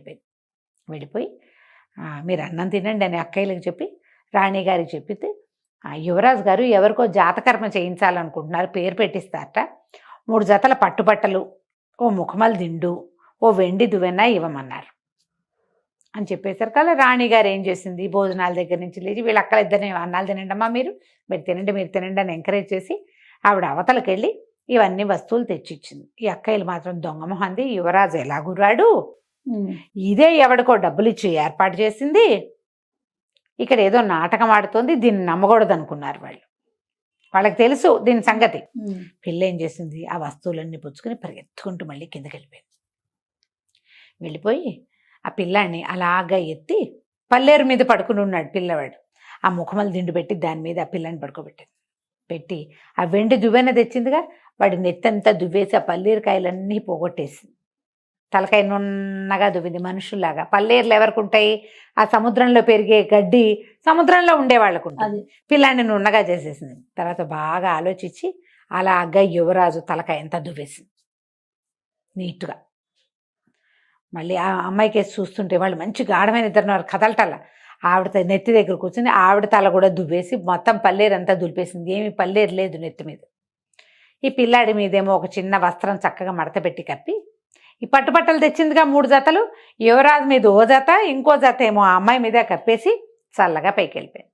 వెళ్ళిపోయి మీరు అన్నం తినండి అని అక్కయ్యలకు చెప్పి రాణి గారికి చెప్పితే, యువరాజు గారు ఎవరికో జాతకర్మ చేయించాలనుకుంటున్నారు, పేరు పెట్టిస్తారట, 3 జతల పట్టుబట్టలు, ఓ ముఖమల్ దిండు, ఓ వెండి దువ్వెన ఇవ్వమన్నారు అని చెప్పేసరికల్లా రాణిగారు ఏం చేసింది, భోజనాల దగ్గర నుంచి లేచి వీళ్ళ అక్కలిద్దరిని అన్నాలు తినండమ్మా, మీరు తినండి అని ఎంకరేజ్ చేసి ఆవిడ అవతలకి వెళ్ళి ఇవన్నీ వస్తువులు తెచ్చిచ్చింది. ఈ అక్కయ్యలు మాత్రం దొంగ మొహంది, యువరాజు ఎలా గుర్రాడు, ఇదే ఎవడికో డబ్బులు ఇచ్చి ఏర్పాటు చేసింది, ఇక్కడ ఏదో నాటకం ఆడుతోంది, దీన్ని నమ్మకూడదు అనుకున్నారు వాళ్ళు. వాళ్ళకి తెలుసు దీని సంగతి. పిల్ల ఏం చేసింది, ఆ వస్తువులన్నీ పుచ్చుకొని పరిగెత్తుకుంటూ మళ్ళీ కిందకి వెళ్ళిపోయింది. వెళ్ళిపోయి ఆ పిల్లాడిని అలాగా ఎత్తి పల్లేరు మీద పడుకుని ఉన్నాడు పిల్లవాడు. ఆ ముఖమలు దిండు పెట్టి దాని మీద ఆ పిల్లని పడుకోబెట్టింది. పెట్టి ఆ వెండి దువ్వెన తెచ్చిందిగా, వాడి నెత్తంతా దువ్వేసి ఆ పల్లీరకాయలన్నీ పోగొట్టేసింది. తలకాయ నున్నగా దువ్వింది మనుషుల్లాగా. పల్లేరులు ఎవరికి ఉంటాయి? ఆ సముద్రంలో పెరిగే గడ్డి సముద్రంలో ఉండే వాళ్ళకు ఉంటుంది. పిల్లాన్ని నున్నగా చేసేసింది. తర్వాత బాగా ఆలోచించి అలాగా యువరాజు తలకాయ అంతా దువ్వేసింది నీట్గా. మళ్ళీ ఆ అమ్మాయికి వేసి చూస్తుంటే వాళ్ళు మంచి గాఢమైన ఇద్దరున్నారు, కదలటల్లా. ఆవిడ నెత్తి దగ్గర కూర్చుని ఆవిడ తల కూడా దువ్వేసి మొత్తం పల్లేరు అంతా దులిపేసింది. ఏమీ పల్లేరు లేదు నెత్తి మీద. ఈ పిల్లాడి మీదేమో ఒక చిన్న వస్త్రం చక్కగా మడత పెట్టి కప్పి, ఈ పట్టుబట్టలు తెచ్చిందిగా 3 జతలు, యువరాజు మీద ఓ జత, ఇంకో జత ఏమో ఆ అమ్మాయి మీద కప్పేసి చల్లగా పైకి వెళ్ళిపోయింది.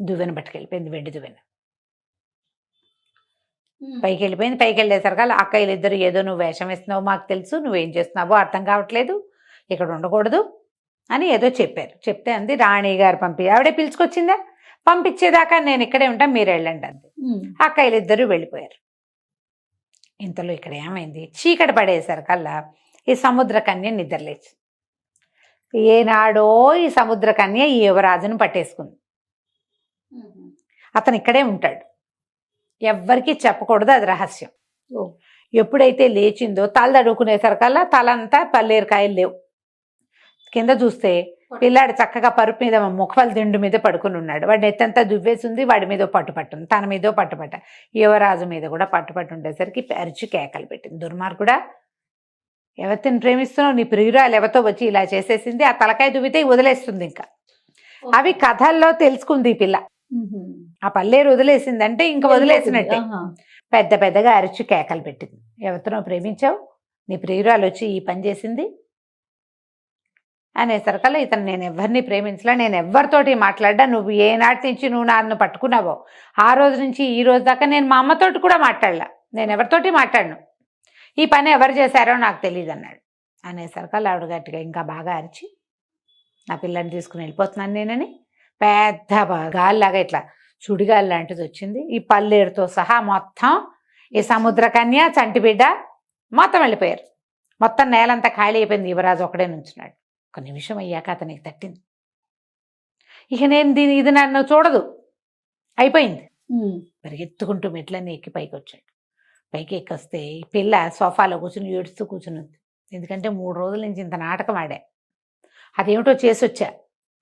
దువ్వెన పట్టుకెళ్ళిపోయింది, వెండి దువ్వెన. పైకి వెళ్ళిపోయింది. పైకి వెళ్ళేసరికి అక్కయ్యలు ఇద్దరు, ఏదో నువ్వు వేషం వేస్తున్నావు మాకు తెలుసు, నువ్వేం చేస్తున్నావో అర్థం కావట్లేదు, ఇక్కడ ఉండకూడదు అని ఏదో చెప్పారు. చెప్తే అంది రాణి గారు ఆవిడే పిలుచుకొచ్చిందా, పంపించేదాకా నేను ఇక్కడే ఉంటాను, మీరు వెళ్ళండి అంది. అక్కయ్యలు ఇద్దరు వెళ్ళిపోయారు. ఇంతలో ఇక్కడ ఏమైంది, చీకటి పడేసరికల్లా ఈ సముద్ర కన్య నిద్రలేచి, ఏనాడో ఈ సముద్ర కన్య ఈ యువరాజును పట్టేసుకుంది. అతను ఇక్కడే ఉంటాడు, ఎవ్వరికీ చెప్పకూడదు, అది రహస్యం. ఎప్పుడైతే లేచిందో తల తడుకునేసరికల్లా తలంతా పల్లేరుకాయలు లేవు. కింద చూస్తే పిల్లాడు చక్కగా పరుపు మీద ముఖాల దిండు మీద పడుకుని ఉన్నాడు. వాడి నెత్తంతా దువ్వేసింది, వాడి మీద పట్టుపట్టుంది, తన మీద పట్టుపట్ట, యువరాజు మీద కూడా పట్టుపట్టు ఉండేసరికి అరిచి కేకలు పెట్టింది. దుర్మార్గుడా, ఎవరిని ప్రేమిస్తున్నావు, నీ ప్రియురాలు ఎవరితో వచ్చి ఇలా చేసేసింది, ఆ తలకాయ దువ్వితే వదిలేస్తుంది. ఇంకా అవి కథల్లో తెలుసుకుంది ఈ పిల్ల. ఆ పల్లేరు వదిలేసిందంటే ఇంకా వదిలేసినట్టే. పెద్ద పెద్దగా అరిచి కేకలు పెట్టింది. ఎవరితో ప్రేమించావు, నీ ప్రియురాలు వచ్చి ఈ పని చేసింది అనేసరికల్లా ఇతను, నేను ఎవరిని ప్రేమించలా, నేను ఎవరితోటి మాట్లాడ్డా, నువ్వు ఏనాటి నుంచి నువ్వు నన్ను పట్టుకున్నావో ఆ రోజు నుంచి ఈ రోజు దాకా నేను మా అమ్మతోటి కూడా మాట్లాడలా, నేను ఎవరితోటి మాట్లాడను, ఈ పని ఎవరు చేశారో నాకు తెలియదు అన్నాడు. అనేసరికల్లా ఆవిడ గట్టిగా ఇంకా బాగా అరిచి, నా పిల్లని తీసుకుని వెళ్ళిపోతున్నాను నేనని పెద్ద గాలిలాగా ఇట్లా సుడిగాలి లాంటిది వచ్చింది. ఈ పల్లేరుతో సహా మొత్తం ఈ సముద్ర కన్య, చంటిబిడ్డ మొత్తం వెళ్ళిపోయారు. మొత్తం నేలంతా ఖాళీ అయిపోయింది. యువరాజు ఒకడే నుంచున్నాడు. ఒక నిమిషం అయ్యాక అతనికి తట్టింది, ఇక నేను ఇది నన్ను చూడదు, అయిపోయింది. పరిగెత్తుకుంటూ మెట్లన్నీ ఎక్కి పైకి వచ్చాడు. పైకి ఎక్కొస్తే ఈ పిల్ల సోఫాలో కూర్చుని ఏడుస్తూ కూర్చుని ఉంది. ఎందుకంటే 3 రోజుల నుంచి ఇంత నాటకం ఆడా, అదేమిటో చేసి వచ్చా,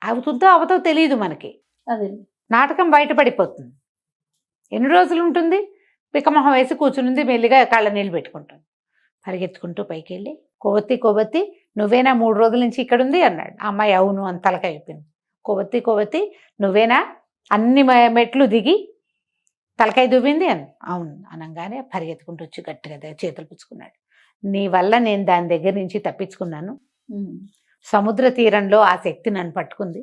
అవుతుందో అవతో తెలియదు మనకి. అదే నాటకం బయటపడిపోతుంది. ఎన్ని రోజులు ఉంటుంది, పికమొహం వేసి కూర్చునింది, మెల్లిగా కళ్ళ నీళ్ళు పెట్టుకుంటుంది. పరిగెత్తుకుంటూ పైకి వెళ్ళి, కొవ్వొత్తి నువ్వేనా 3 రోజుల నుంచి ఇక్కడుంది అన్నాడు. ఆ అమ్మాయి అవును అని తలకాయ అయిపోయింది. కొవ్వొత్తి నువ్వేనా అన్ని మెట్లు దిగి తలకాయ దువ్వింది అని. అవును అనగానే పరిగెత్తుకుంటూ వచ్చి గట్టిగా చేతులు పుచ్చుకున్నాడు. నీ వల్ల నేను దాని దగ్గర నుంచి తప్పించుకున్నాను, సముద్ర తీరంలో ఆ శక్తి నన్ను పట్టుకుంది,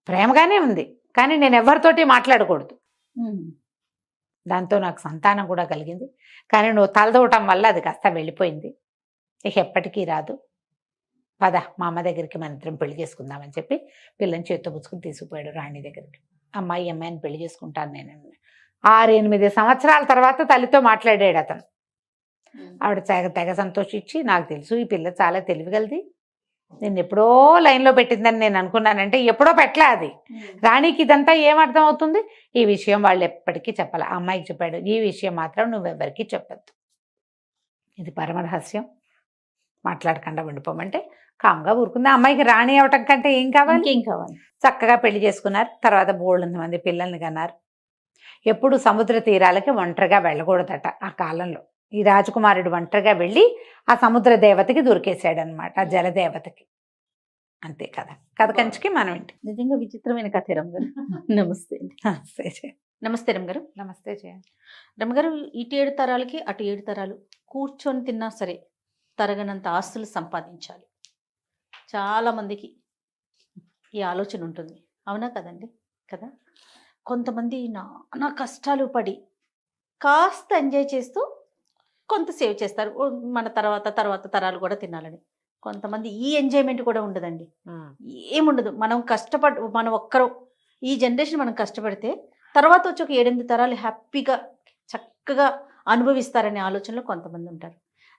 ప్రేమగానే ఉంది, కానీ నేను ఎవరితోటి మాట్లాడకూడదు, దాంతో నాకు సంతానం కూడా కలిగింది, కానీ నువ్వు తలదవటం వల్ల అది కాస్త వెళ్ళిపోయింది, ఇక ఎప్పటికీ రాదు, పద మా అమ్మ దగ్గరికి మన ఇద్దరం పెళ్లి చేసుకుందామని చెప్పి పిల్లని చేత్తో పుచ్చుకుని తీసుకుపోయాడు రాణి దగ్గరికి. అమ్మాయిని పెళ్లి చేసుకుంటాను నేను. 6-8 సంవత్సరాల తర్వాత తల్లితో మాట్లాడాడు అతను. ఆవిడ తెగ సంతోషించి, నాకు తెలుసు ఈ పిల్ల చాలా తెలివిగలది, నేను ఎప్పుడో లైన్లో పెట్టిందని నేను అనుకున్నానంటే ఎప్పుడో పెట్టలే అది. రాణికి ఇదంతా ఏమర్థం అవుతుంది, ఈ విషయం వాళ్ళు ఎప్పటికీ చెప్పాలి. ఆ అమ్మాయికి చెప్పాడు, ఈ విషయం మాత్రం నువ్వెవ్వరికీ చెప్పద్దు, ఇది పరమరహస్యం, మాట్లాడకుండా ఉండిపోమంటే కామ్గా ఊరుకుంది. ఆ అమ్మాయికి రాణి అవటం కంటే ఏం కావాలి, చక్కగా పెళ్లి చేసుకున్నారు. తర్వాత బోళ్ళంత మంది పిల్లల్ని కన్నారు. ఎప్పుడు సముద్ర తీరాలకి ఒంటరిగా వెళ్ళకూడదట ఆ కాలంలో. ఈ రాజకుమారుడు ఒంటరిగా వెళ్ళి ఆ సముద్ర దేవతకి దొరికేశాడనమాట, ఆ జలదేవతకి. అంతే కదా, కథ కంచికి మనం ఏంటి. నిజంగా విచిత్రమైన కథ రమ్మగారు. నమస్తే. నమస్తే రమ్మగారు. నమస్తే చేయండి రమ్మగారు. ఇటు 7 తరాలకి అటు 7 తరాలు కూర్చొని తిన్నా సరే తరగనంత ఆస్తులు సంపాదించాలి, చాలా మందికి ఈ ఆలోచన ఉంటుంది, అవునా కదండి? కదా, కొంతమంది నానా కష్టాలు పడి కాస్త ఎంజాయ్ చేస్తూ కొంత సేవ్ చేస్తారు, మన తర్వాత తరాలు కూడా తినాలని. కొంతమంది ఈ ఎంజాయ్మెంట్ కూడా ఉండదండి, ఏముండదు. మనం ఒక్కరు ఈ జనరేషన్ మనం కష్టపడితే తర్వాత వచ్చి ఒక 7-8 తరాలు హ్యాపీగా చక్కగా అనుభవిస్తారనే ఆలోచనలో కొంతమంది ఉంటారు.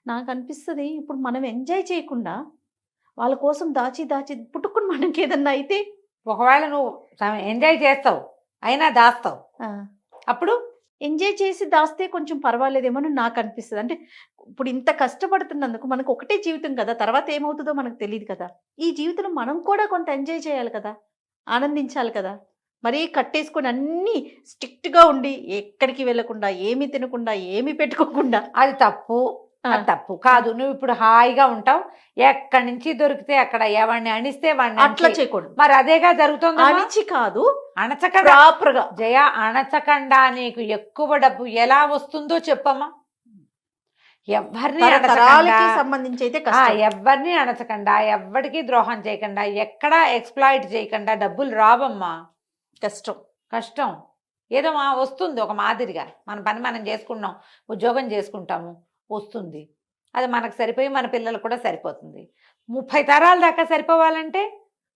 నాకు అనిపిస్తుంది ఇప్పుడు మనం ఎంజాయ్ చేయకుండా వాళ్ళ కోసం దాచి దాచి పుట్టుకుని మనకి ఏదన్నా అయితే ఒకవేళ నువ్వు ఎంజాయ్ చేస్తావు అయినా దాస్తావు, ఆ, అప్పుడు ఎంజాయ్ చేసి దాస్తే కొంచెం పర్వాలేదేమో అని నాకు అనిపిస్తుంది. అంటే ఇప్పుడు ఇంత కష్టపడుతున్నందుకు మనకు ఒకటే జీవితం కదా, తర్వాత ఏమవుతుందో మనకు తెలియదు కదా. ఈ జీవితంలో మనం కూడా కొంత ఎంజాయ్ చేయాలి కదా, ఆనందించాలి కదా. మరీ కట్టేసుకొని అన్నీ స్ట్రిక్ట్గా ఉండి ఎక్కడికి వెళ్ళకుండా ఏమీ తినకుండా ఏమీ పెట్టుకోకుండా అది తప్పు. ఆ, అది తప్పు కాదు. నువ్వు ఇప్పుడు హాయిగా ఉంటావు, ఎక్కడి నుంచి దొరికితే అక్కడ ఎవరిని అణిస్తే వాడిని అట్లా అణిచి. చేయకూడదు. మరి అదేగా జరుగుతుంది. అణిచి కాదు, అణచకుండా ప్రాపర్ గా. జయ, అణచకుండా నీకు ఎక్కువ డబ్బు ఎలా వస్తుందో చెప్పమ్మా. ఎవరిని తరతరాలకి అణచకుండా, సంబంధించి అయితే కష్టం. ఎవరిని అణచకుండా, ఎవరికి ద్రోహం చేయకుండా, ఎక్కడా ఎక్స్ప్లాయిట్ చేయకుండా డబ్బులు రావమ్మా. కష్టం. కష్టం. ఏదో వస్తుంది ఒక మాదిరిగా, మన పని మనం చేసుకున్నాం, ఉద్యోగం చేసుకుంటాము, వస్తుంది. అది మనకు సరిపోయి మన పిల్లలకు కూడా సరిపోతుంది. 30 తరాల దాకా సరిపోవాలంటే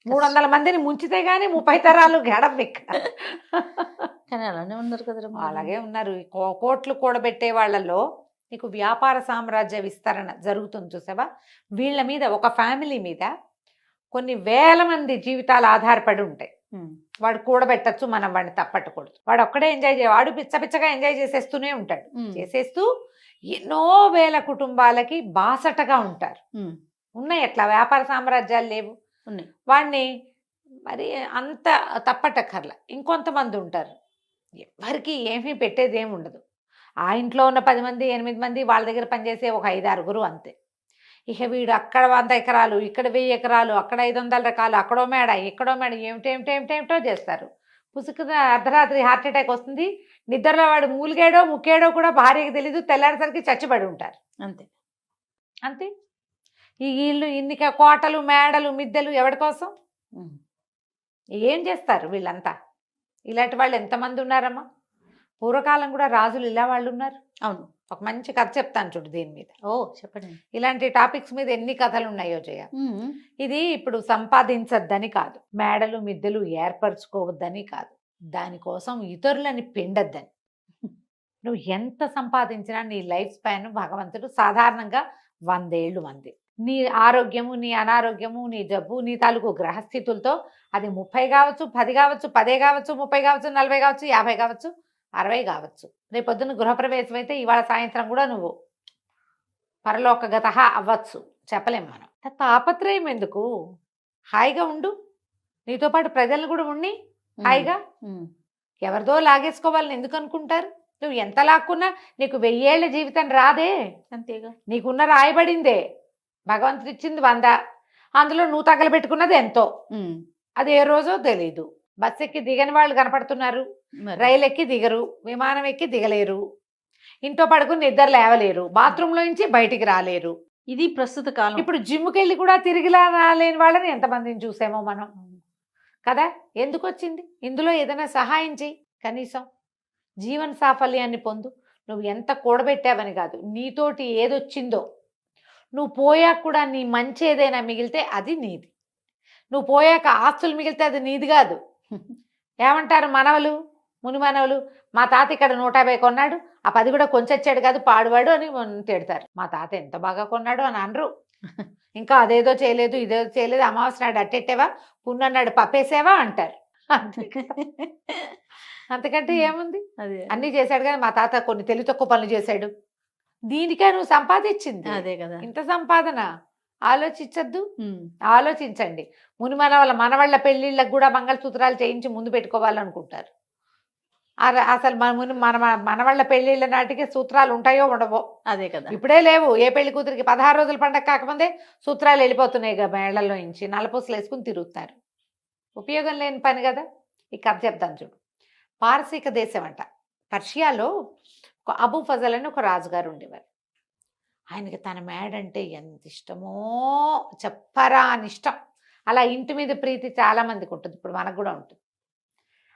300 మందిని ముంచితే గానీ 30 తరాలు గడవ ఇక్కడ. కానీ అలానే ఉన్నారు కదా. అలాగే ఉన్నారు. ఈ కోట్లు కూడబెట్టే వాళ్ళలో నీకు వ్యాపార సామ్రాజ్య విస్తరణ జరుగుతుంది చూసావా. వీళ్ళ మీద, ఒక ఫ్యామిలీ మీద కొన్ని వేల మంది జీవితాలు ఆధారపడి ఉంటాయి. వాడు కూడబెట్టచ్చు, మనం వాడిని తప్పట్టకూడదు. వాడు ఒక్కడే ఎంజాయ్ వాడు పిచ్చగా ఎంజాయ్ చేసేస్తూనే ఉంటాడు. చేసేస్తూ ఎన్నో వేల కుటుంబాలకి బాసటగా ఉంటారు. ఉన్నాయి అట్లా వ్యాపార సామ్రాజ్యాలు లేవు. ఉన్నాయి. వాడిని మరి అంత తప్పటక్కర్లా. ఇంకొంతమంది ఉంటారు, ఎవరికి ఏమీ పెట్టేది ఏమి ఉండదు. ఆ ఇంట్లో ఉన్న 10 మంది 8 మంది వాళ్ళ దగ్గర పనిచేసే ఒక 5-6 అంతే. ఇక వీడు అక్కడ 100 ఎకరాలు, ఇక్కడ 1000 ఎకరాలు, అక్కడ 500 రకాలు, అక్కడో మేడ ఇక్కడో మేడ, ఏమిటేమిటో చేస్తారు. పుసుకున అర్ధరాత్రి హార్ట్ అటాక్ వస్తుంది. నిద్రలో వాడు మూలిగాడో ముక్కేడో కూడా భార్యకి తెలీదు. తెల్లారేసరికి చచ్చిపడి ఉంటారు. అంతే అంతే. ఈ ఇల్లు ఇన్ని కోటలు మేడలు మిద్దెలు ఎవరి కోసం? ఏం చేస్తారు వీళ్ళంతా? ఇలాంటి వాళ్ళు ఎంతమంది ఉన్నారమ్మా. పూర్వకాలం కూడా రాజులు ఇలా వాళ్ళు ఉన్నారు. అవును. ఒక మంచి కథ చెప్తాను చూడు దీని మీద. ఓ చెప్పండి. ఇలాంటి టాపిక్స్ మీద ఎన్ని కథలు ఉన్నాయో జయ. ఇది ఇప్పుడు సంపాదించద్దని కాదు, మేడలు మిద్దెలు ఏర్పరచుకోవద్దని కాదు, దానికోసం ఇతరులని పిండద్దని. నువ్వు ఎంత సంపాదించినా నీ లైఫ్ స్పాన్ భగవంతుడు సాధారణంగా 100 ఏళ్ళు మంది. నీ ఆరోగ్యము, నీ అనారోగ్యము, నీ జబ్బు, నీ తాలూకు గ్రహస్థితులతో అది 30 కావచ్చు, 10 కావచ్చు, 10 కావచ్చు, 30 కావచ్చు, 40 కావచ్చు, 50 కావచ్చు, 60 కావచ్చు. రేపొద్దున గృహప్రవేశం అయితే ఇవాళ సాయంత్రం కూడా నువ్వు పరలోకగత అవ్వచ్చు, చెప్పలేం మనం. తాపత్రయం ఎందుకు? హాయిగా ఉండు, నీతో పాటు ప్రజలను కూడా ఉండి హాయిగా. ఎవరిదో లాగేసుకోవాలని ఎందుకు అనుకుంటారు? నువ్వు ఎంత లాక్కున్నా నీకు 1000 ఏళ్ల జీవితం రాదే. అంతేగా. నీకున్న రాయబడిందే, భగవంతుడు ఇచ్చింది 100, అందులో నువ్వు తగలబెట్టుకున్నది ఎంతో. అది ఏ రోజో తెలీదు. బస్ ఎక్కి దిగని వాళ్ళు కనపడుతున్నారు, రైలు ఎక్కి దిగరు, విమానం ఎక్కి దిగలేరు, ఇంట్లో పడుకుని నిద్ర లేవలేరు, బాత్రూంలో నుంచి బయటికి రాలేరు. ఇది ప్రస్తుత కాలం. ఇప్పుడు జిమ్కి వెళ్ళి కూడా తిరిగి రాలేని వాళ్ళని ఎంతమందిని చూసామో మనం కదా. ఎందుకు వచ్చింది? ఇందులో ఏదైనా సహాయం చేయి, కనీసం జీవన సాఫల్యాన్ని పొందు. నువ్వు ఎంత కూడబెట్టావని కాదు, నీతోటి ఏదొచ్చిందో, నువ్వు పోయాక కూడా నీ మంచి ఏదైనా మిగిలితే అది నీది. నువ్వు పోయాక ఆస్తులు మిగిలితే అది నీది కాదు. ఏమంటారు మనవలు, ముని మనవలు, మా తాత ఇక్కడ 150 కొన్నాడు, ఆ 10 కూడా కొంచెచ్చాడు కాదు పాడువాడు అని తిడతారు. మా తాత ఎంత బాగా కొన్నాడు అని అనరు. ఇంకా అదేదో చేయలేదు, ఇదేదో చేయలేదు, అమావాస్య నాడు అట్టెట్టేవా, పున్నన్నాడు పప్పేసేవా అంటారు. అంతకంటే ఏముంది? అన్నీ చేశాడు కానీ మా తాత కొన్ని తెలివి తక్కువ పనులు చేశాడు. దీనికే నువ్వు సంపాదించింది అదే కదా. ఇంత సంపాదన. ఆలోచించద్దు, ఆలోచించండి. ముని మనవాళ్ళ పెళ్ళిళ్ళకు కూడా మంగళసూత్రాలు చేయించి ముందు పెట్టుకోవాలనుకుంటారు. అసలు మనవాళ్ళ పెళ్ళిళ్ళ నాటికి సూత్రాలు ఉంటాయో ఉండవో. అదే కదా. ఇప్పుడే లేవు. ఏ పెళ్లి కూతురికి 16 రోజుల పండగ కాకముందే సూత్రాలు వెళ్ళిపోతున్నాయి కదా, మేళ్లలో నుంచి నల్లపూసలు వేసుకుని తిరుగుతారు. ఉపయోగం లేని పని కదా. ఈ కథ చెప్తాను చూడు. పారసీక దేశం అంట, పర్షియాలో ఒక అబూ ఫజల్ అని ఒక రాజుగారు ఉండేవారు. ఆయనకి తన మేడంటే ఎంత ఇష్టమో చెప్పరా అని ఇష్టం. అలా ఇంటి మీద ప్రీతి చాలా మందికి ఉంటుంది, ఇప్పుడు మనకు కూడా ఉంటుంది.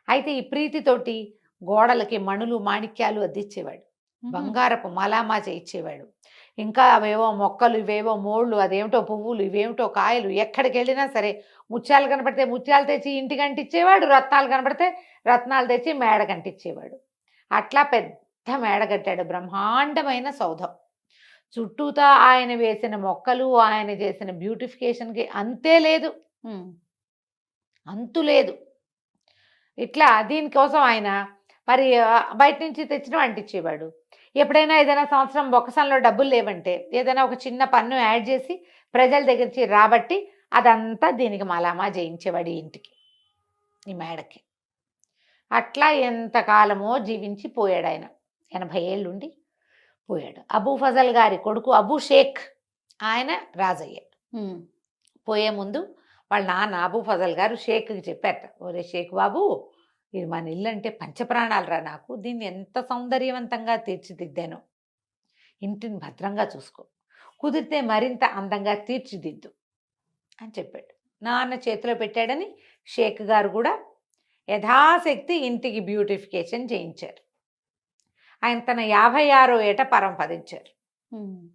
అయితే ఈ ప్రీతితోటి గోడలకి మణులు మాణిక్యాలు అద్దిచ్చేవాడు, బంగారపు మలామా చేయించేవాడు. ఇంకా అవేవో మొక్కలు, ఇవేవో మోళ్ళు, అదేమిటో పువ్వులు, ఇవేమిటో కాయలు. ఎక్కడికి వెళ్ళినా సరే ముత్యాలు కనపడితే ముత్యాలు తెచ్చి ఇంటికి అంటించేవాడు, రత్నాలు కనపడితే రత్నాలు తెచ్చి మేడ కంటించేవాడు. అట్లా పెద్ద మేడ కట్టాడు, బ్రహ్మాండమైన సౌధం. చుట్టూతా ఆయన వేసిన మొక్కలు, ఆయన చేసిన బ్యూటిఫికేషన్‌కి అంతే లేదు. ఉమ్, అంతు లేదు. ఇట్లా దీనికోసం ఆయన మరి బయట నుంచి తెచ్చినవి అంటించేవాడు. ఎప్పుడైనా ఏదైనా సంవత్సరం బొక్కసంలో డబ్బులు లేవంటే ఏదైనా ఒక చిన్న పన్ను యాడ్ చేసి ప్రజల దగ్గర నుంచి రాబట్టి అదంతా దీనికి మలామా చేయించేవాడు ఈ ఇంటికి, ఈ మేడకి. అట్లా ఎంతకాలమో జీవించి పోయాడు ఆయన. 80 ఏళ్ళుండి పోయాడు. అబూ ఫజల్ గారి కొడుకు అబూ షేక్ ఆయన రాజయ్యాడు. ఉమ్, పోయే ముందు వాళ్ళ నాన్న అబూ ఫజల్ గారు షేక్కి చెప్పారట, ఒరే షేక్ బాబు, ఇది మన ఇల్లు అంటే పంచప్రాణాలు రా నాకు, దీన్ని ఎంత సౌందర్యవంతంగా తీర్చిదిద్దాను, ఇంటిని భద్రంగా చూసుకో, కుదిరితే మరింత అందంగా తీర్చిదిద్దు అని చెప్పాడు. నాన్న చేతిలో పెట్టాడని షేక్ గారు కూడా యథాశక్తి ఇంటికి బ్యూటిఫికేషన్ చేయించారు. ఆయన తన 56వ ఏట పరంపదించారు. ఉమ్,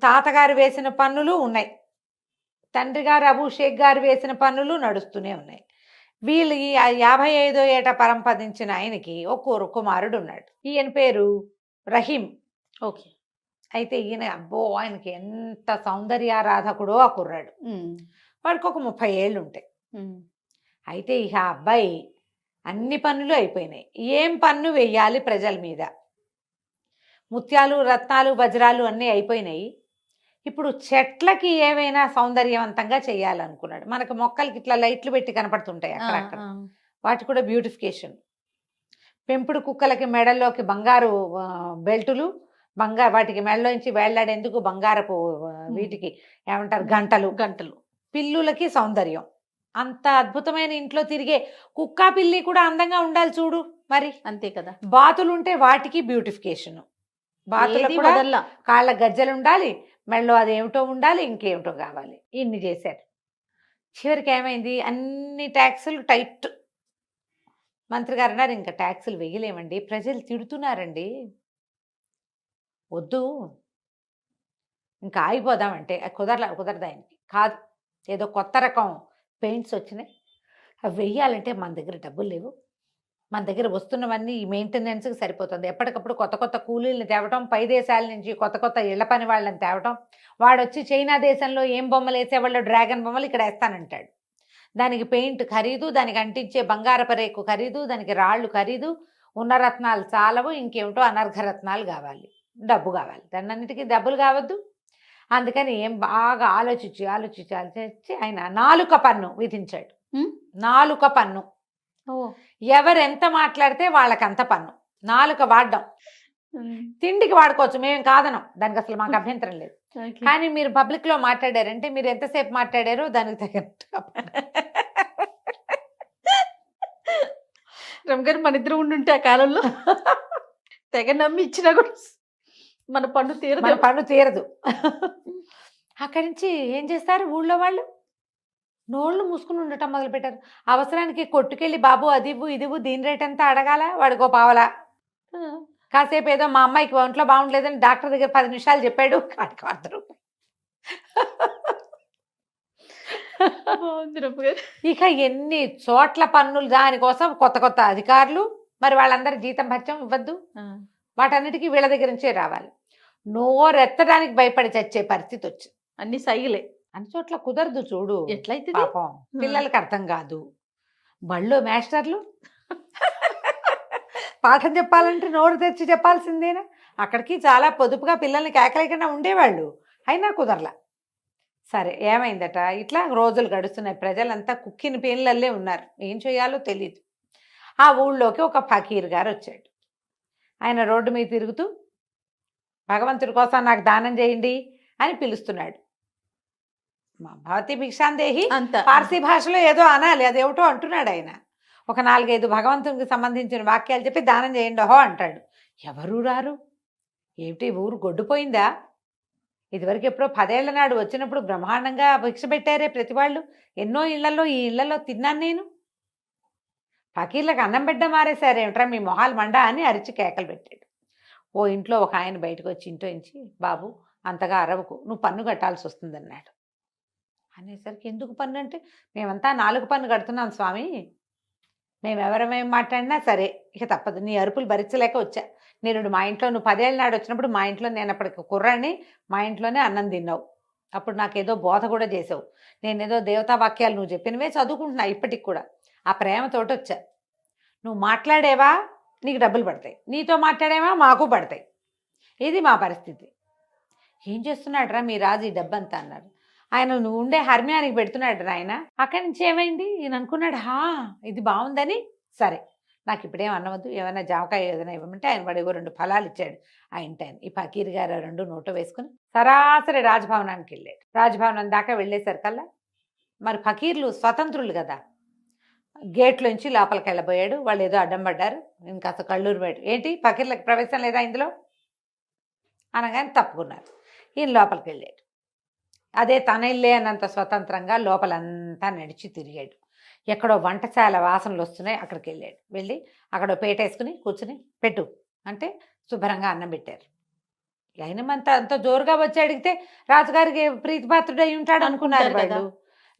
తాతగారు వేసిన పన్నులు ఉన్నాయి, తండ్రి గారు అబూ షేక్ గారు వేసిన పన్నులు నడుస్తూనే ఉన్నాయి. వీళ్ళు ఈ 55వ ఏట పరంపదించిన ఆయనకి ఒక కుమారుడు ఉన్నాడు. ఈయన పేరు రహీం. ఓకే. అయితే ఈయన అబ్బో ఆయనకి ఎంత సౌందర్యారాధకుడో ఆ కుర్రాడు. ఉమ్, వాడికి ఒక 30 ఏళ్ళు ఉంటాయి. ఉమ్, అయితే ఇక ఆ అబ్బాయి అన్ని పన్నులు అయిపోయినాయి. ఏం పన్ను వెయ్యాలి ప్రజల మీద? ముత్యాలు, రత్నాలు, వజ్రాలు అన్నీ అయిపోయినాయి. ఇప్పుడు చెట్లకి ఏమైనా సౌందర్యవంతంగా చేయాలనుకున్నాడు. మనకు మొక్కలకి ఇట్లా లైట్లు పెట్టి కనపడుతుంటాయి ఆ, అక్కడక్కడ, ఆ, వాటి కూడా బ్యూటిఫికేషన్. పెంపుడు కుక్కలకి మెడల్లోకి బంగారు బెల్టులు, వాటికి మెడలోంచి వేళ్లాడేందుకు బంగారపు వీటికి ఏమంటారు గంటలు. గంటలు. పిల్లులకి సౌందర్యం. అంత అద్భుతమైన ఇంట్లో తిరిగే కుక్క పిల్లి కూడా అందంగా ఉండాలి చూడు మరి. అంతే కదా. బాతులుంటే వాటికి బ్యూటిఫికేషన్. బాతులకు ఏది కూడా వదల్లా. కాళ్ళ గజ్జలు ఉండాలి, మెడలో అదేమిటో ఉండాలి, ఇంకేమిటో కావాలి. ఇన్ని చేశారు. చివరికి ఏమైంది, అన్ని ట్యాక్సులు టైట్. మంత్రి గారు అన్నారు, ఇంకా ట్యాక్సులు వేయలేమండి, ప్రజలు తిడుతున్నారండి, వద్దు, ఇంకా ఆగిపోదామంటే కుదరదు ఆయనకి. కాదు, ఏదో కొత్త రకం పెయింట్స్ వచ్చినాయి, అవి వెయ్యాలంటే మన దగ్గర డబ్బులు లేవు, మన దగ్గర వస్తున్నవన్నీ ఈ మెయింటెనెన్స్కి సరిపోతుంది. ఎప్పటికప్పుడు కొత్త కొత్త కూలీలను తేవటం, పై దేశాల నుంచి కొత్త కొత్త ఇళ్ల పని వాళ్ళని తేవటం, వాడు వచ్చి చైనా దేశంలో ఏం బొమ్మలు వేసేవాళ్ళు డ్రాగన్ బొమ్మలు ఇక్కడ వేస్తానంటాడు. దానికి పెయింట్ ఖరీదు, దానికి అంటించే బంగారపు రేకు ఖరీదు, దానికి రాళ్ళు ఖరీదు, ఉన్న రత్నాలు చాలవు, ఇంకేమిటో అనర్ఘరత్నాలు కావాలి, డబ్బు కావాలి, దాన్నిటికీ డబ్బులు కావద్దు. అందుకని ఏం బాగా ఆలోచించి ఆయన 4 పన్ను విధించాడు. ఉమ్, 4 పన్ను. ఓ, ఎవరెంత మాట్లాడితే వాళ్ళకంత పన్ను. 4 వాడడం. ఉమ్, తిండికి వాడుకోవచ్చు, మేము కాదనం, దానికి అసలు మాకు అభ్యంతరం లేదు. ఓకే. కానీ మీరు పబ్లిక్లో మాట్లాడారంటే మీరు ఎంతసేపు మాట్లాడారో దానికి తగినట్టుగా రమగారు మన ఇద్దరు ఉండుంటే ఆ కాలంలో తెగ నమ్మి ఇచ్చినా కూడా మన పన్ను తీరదు. మన పన్ను తీరదు. అక్కడి నుంచి ఏం చేస్తారు ఊళ్ళో వాళ్ళు? నోళ్ళు మూసుకుని ఉండటం మొదలుపెట్టారు. అవసరానికి కొట్టుకెళ్ళి బాబు అది ఇవ్వు ఇది ఇవ్వు, దీని రేట్ ఎంత అడగాల, వాడికో పావలా. ఆ, కాసేపు ఏదో మా అమ్మాయికి ఒంట్లో బాగుండలేదని డాక్టర్ దగ్గర 10 నిమిషాలు చెప్పాడు, కాడికి 100 రూపాయలు. బాగుంది రమగారు. ఇక ఎన్ని చోట్ల పన్నులు, దానికోసం కొత్త కొత్త అధికారులు, మరి వాళ్ళందరి జీతం భత్యం ఇవ్వద్దు, ఆ, వాటన్నిటికీ వీళ్ళ దగ్గర నుంచే రావాలి. నోరెత్తడానికి భయపడి చచ్చే పరిస్థితి వచ్చింది. అన్ని సైగలే. అన్ని చోట్ల కుదరదు చూడు, ఎట్లయితే పాపం పిల్లలకి అర్థం కాదు. బళ్ళో మాస్టర్లు పాఠం చెప్పాలంటే నోరు తెరిచి చెప్పాల్సిందేనా? అక్కడికి చాలా పొదుపుగా పిల్లల్ని కేకలేకుండా ఉండేవాళ్ళు, అయినా కుదరలా. సరే ఏమైందట, ఇట్లా రోజులు గడుస్తున్నాయి, ప్రజలంతా కుక్కిన పేర్లల్లే ఉన్నారు, ఏం చేయాలో తెలియదు. ఆ ఊళ్ళోకి ఒక ఫకీర్ గారు వచ్చాడు. ఆయన రోడ్డు మీద తిరుగుతూ భగవంతుడి కోసం నాకు దానం చేయండి అని పిలుస్తున్నాడు. మా భవతి భిక్షాందేహి అంత పార్సీ భాషలో ఏదో అనాలి, అదేమిటో అంటున్నాడు ఆయన. ఒక 4-5 భగవంతునికి సంబంధించిన వాక్యాలు చెప్పి దానం చేయండి ఓహో అంటాడు. ఎవరు రారు. ఏమిటి ఊరు గొడ్డుపోయిందా? ఇదివరకు ఎప్పుడో 10 ఏళ్ల నాడు వచ్చినప్పుడు బ్రహ్మాండంగా భిక్ష పెట్టారే ప్రతి వాళ్ళు, ఎన్నో ఇళ్లలో, ఈ ఇళ్లలో తిన్నాను నేను. ఫకీర్లకు అన్నం బిడ్డ మారేశారేమిట్రా మీ మొహాలు మండ అని అరిచి కేకలు పెట్టాడు. ఓ ఇంట్లో ఒక ఆయన బయటకు వచ్చి ఇంట్లో నుంచి, బాబు అంతగా అరవకు, నువ్వు పన్ను కట్టాల్సి వస్తుందన్నాడు. అనేసరికి ఎందుకు పన్ను అంటే, మేమంతా 4 పన్ను కడుతున్నాం స్వామి, మేము ఎవరమేం మాట్లాడినా సరే ఇక తప్పదు, నీ అరుపులు భరించలేక వచ్చా. నేను మా ఇంట్లో నువ్వు 10 ఏళ్ళ నాడు వచ్చినప్పుడు మా ఇంట్లో నేను అప్పటికి కుర్రాన్ని, మా ఇంట్లోనే అన్నం తిన్నావు. అప్పుడు నాకేదో బోధ కూడా చేసావు. నేనేదో దేవతా వాక్యాలు నువ్వు చెప్పినవే చదువుకుంటున్నా ఇప్పటికి కూడా. ఆ ప్రేమతోటి వచ్చా. నువ్వు మాట్లాడేవా నీకు డబ్బులు పడతాయి, నీతో మాట్లాడేవా మాకు పడతాయి. ఇది మా పరిస్థితి. ఏం చేస్తున్నాడురా మీ రాజు ఈ డబ్బంతా అన్నారు. ఆయన నువ్వు ఉండే హర్మ్యానికి పెడుతున్నాడు ఆయన. అక్కడి నుంచి ఏమైంది ఈయన అనుకున్నాడు, ఇది బాగుందని. సరే నాకు ఇప్పుడేం అన్నవద్దు, ఏమైనా జామకాయ ఏదైనా ఇవ్వమంటే ఆయన వాడు 2 ఫలాలు ఇచ్చాడు ఆ ఇంటి ఆయన. ఈ ఫకీర్ గారు 2 నోట్లో వేసుకుని సరాసరి రాజభవనానికి వెళ్ళాడు. రాజభవనం దాకా వెళ్ళేసరికల్లా మరి ఫకీర్లు స్వతంత్రులు కదా, గేట్లోంచి లోపలికి వెళ్ళబోయాడు. వాళ్ళు ఏదో అడ్డం పడ్డారు. ఇంకాస్త కళ్ళూరు పోయాడు. ఏంటి ఫకీర్లకు ప్రవేశం లేదా ఇందులో అనగానే తప్పుకున్నారు. ఈయన లోపలికి వెళ్ళాడు. అదే తన ఇల్లే అన్నంత స్వతంత్రంగా లోపలంతా నడిచి తిరిగాడు. ఎక్కడో వంటశాల వాసనలు వస్తున్నాయి, అక్కడికి వెళ్ళాడు. వెళ్ళి అక్కడ పేట వేసుకుని కూర్చుని పెట్టు అంటే శుభ్రంగా అన్నం పెట్టారు. అయినమంతా అంత జోరుగా వచ్చి అడిగితే రాజుగారికి ప్రీతిపాత్రుడై ఉంటాడు అనుకున్నారు వాళ్ళు.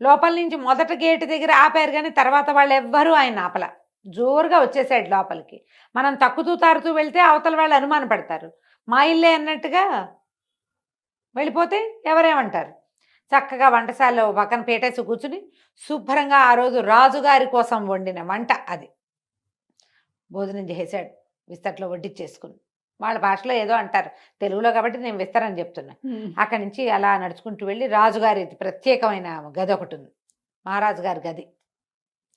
లోపల నుంచి మొదట గేటు దగ్గర ఆపారు, కానీ తర్వాత వాళ్ళు ఎవ్వరూ ఆయన ఆపల. జోరుగా వచ్చేసాడు లోపలికి. మనం తక్కుతూ తారుతూ వెళ్తే అవతల వాళ్ళు అనుమాన పడతారు. మా ఇల్లే అన్నట్టుగా వెళ్ళిపోతే ఎవరేమంటారు. చక్కగా వంటశాలలో పక్కన పేటేసి కూర్చుని శుభ్రంగా ఆ రోజు రాజుగారి కోసం వండిన వంట అది భోజనం చేసాడు. విస్తట్లో వడ్డిచ్చేసుకుని. వాళ్ళ భాషలో ఏదో అంటారు, తెలుగులో కాబట్టి నేను విస్తరని చెప్తున్నా. అక్కడి నుంచి అలా నడుచుకుంటూ వెళ్ళి రాజుగారి ప్రత్యేకమైన గది ఒకటి ఉంది, మహారాజు గారి గది.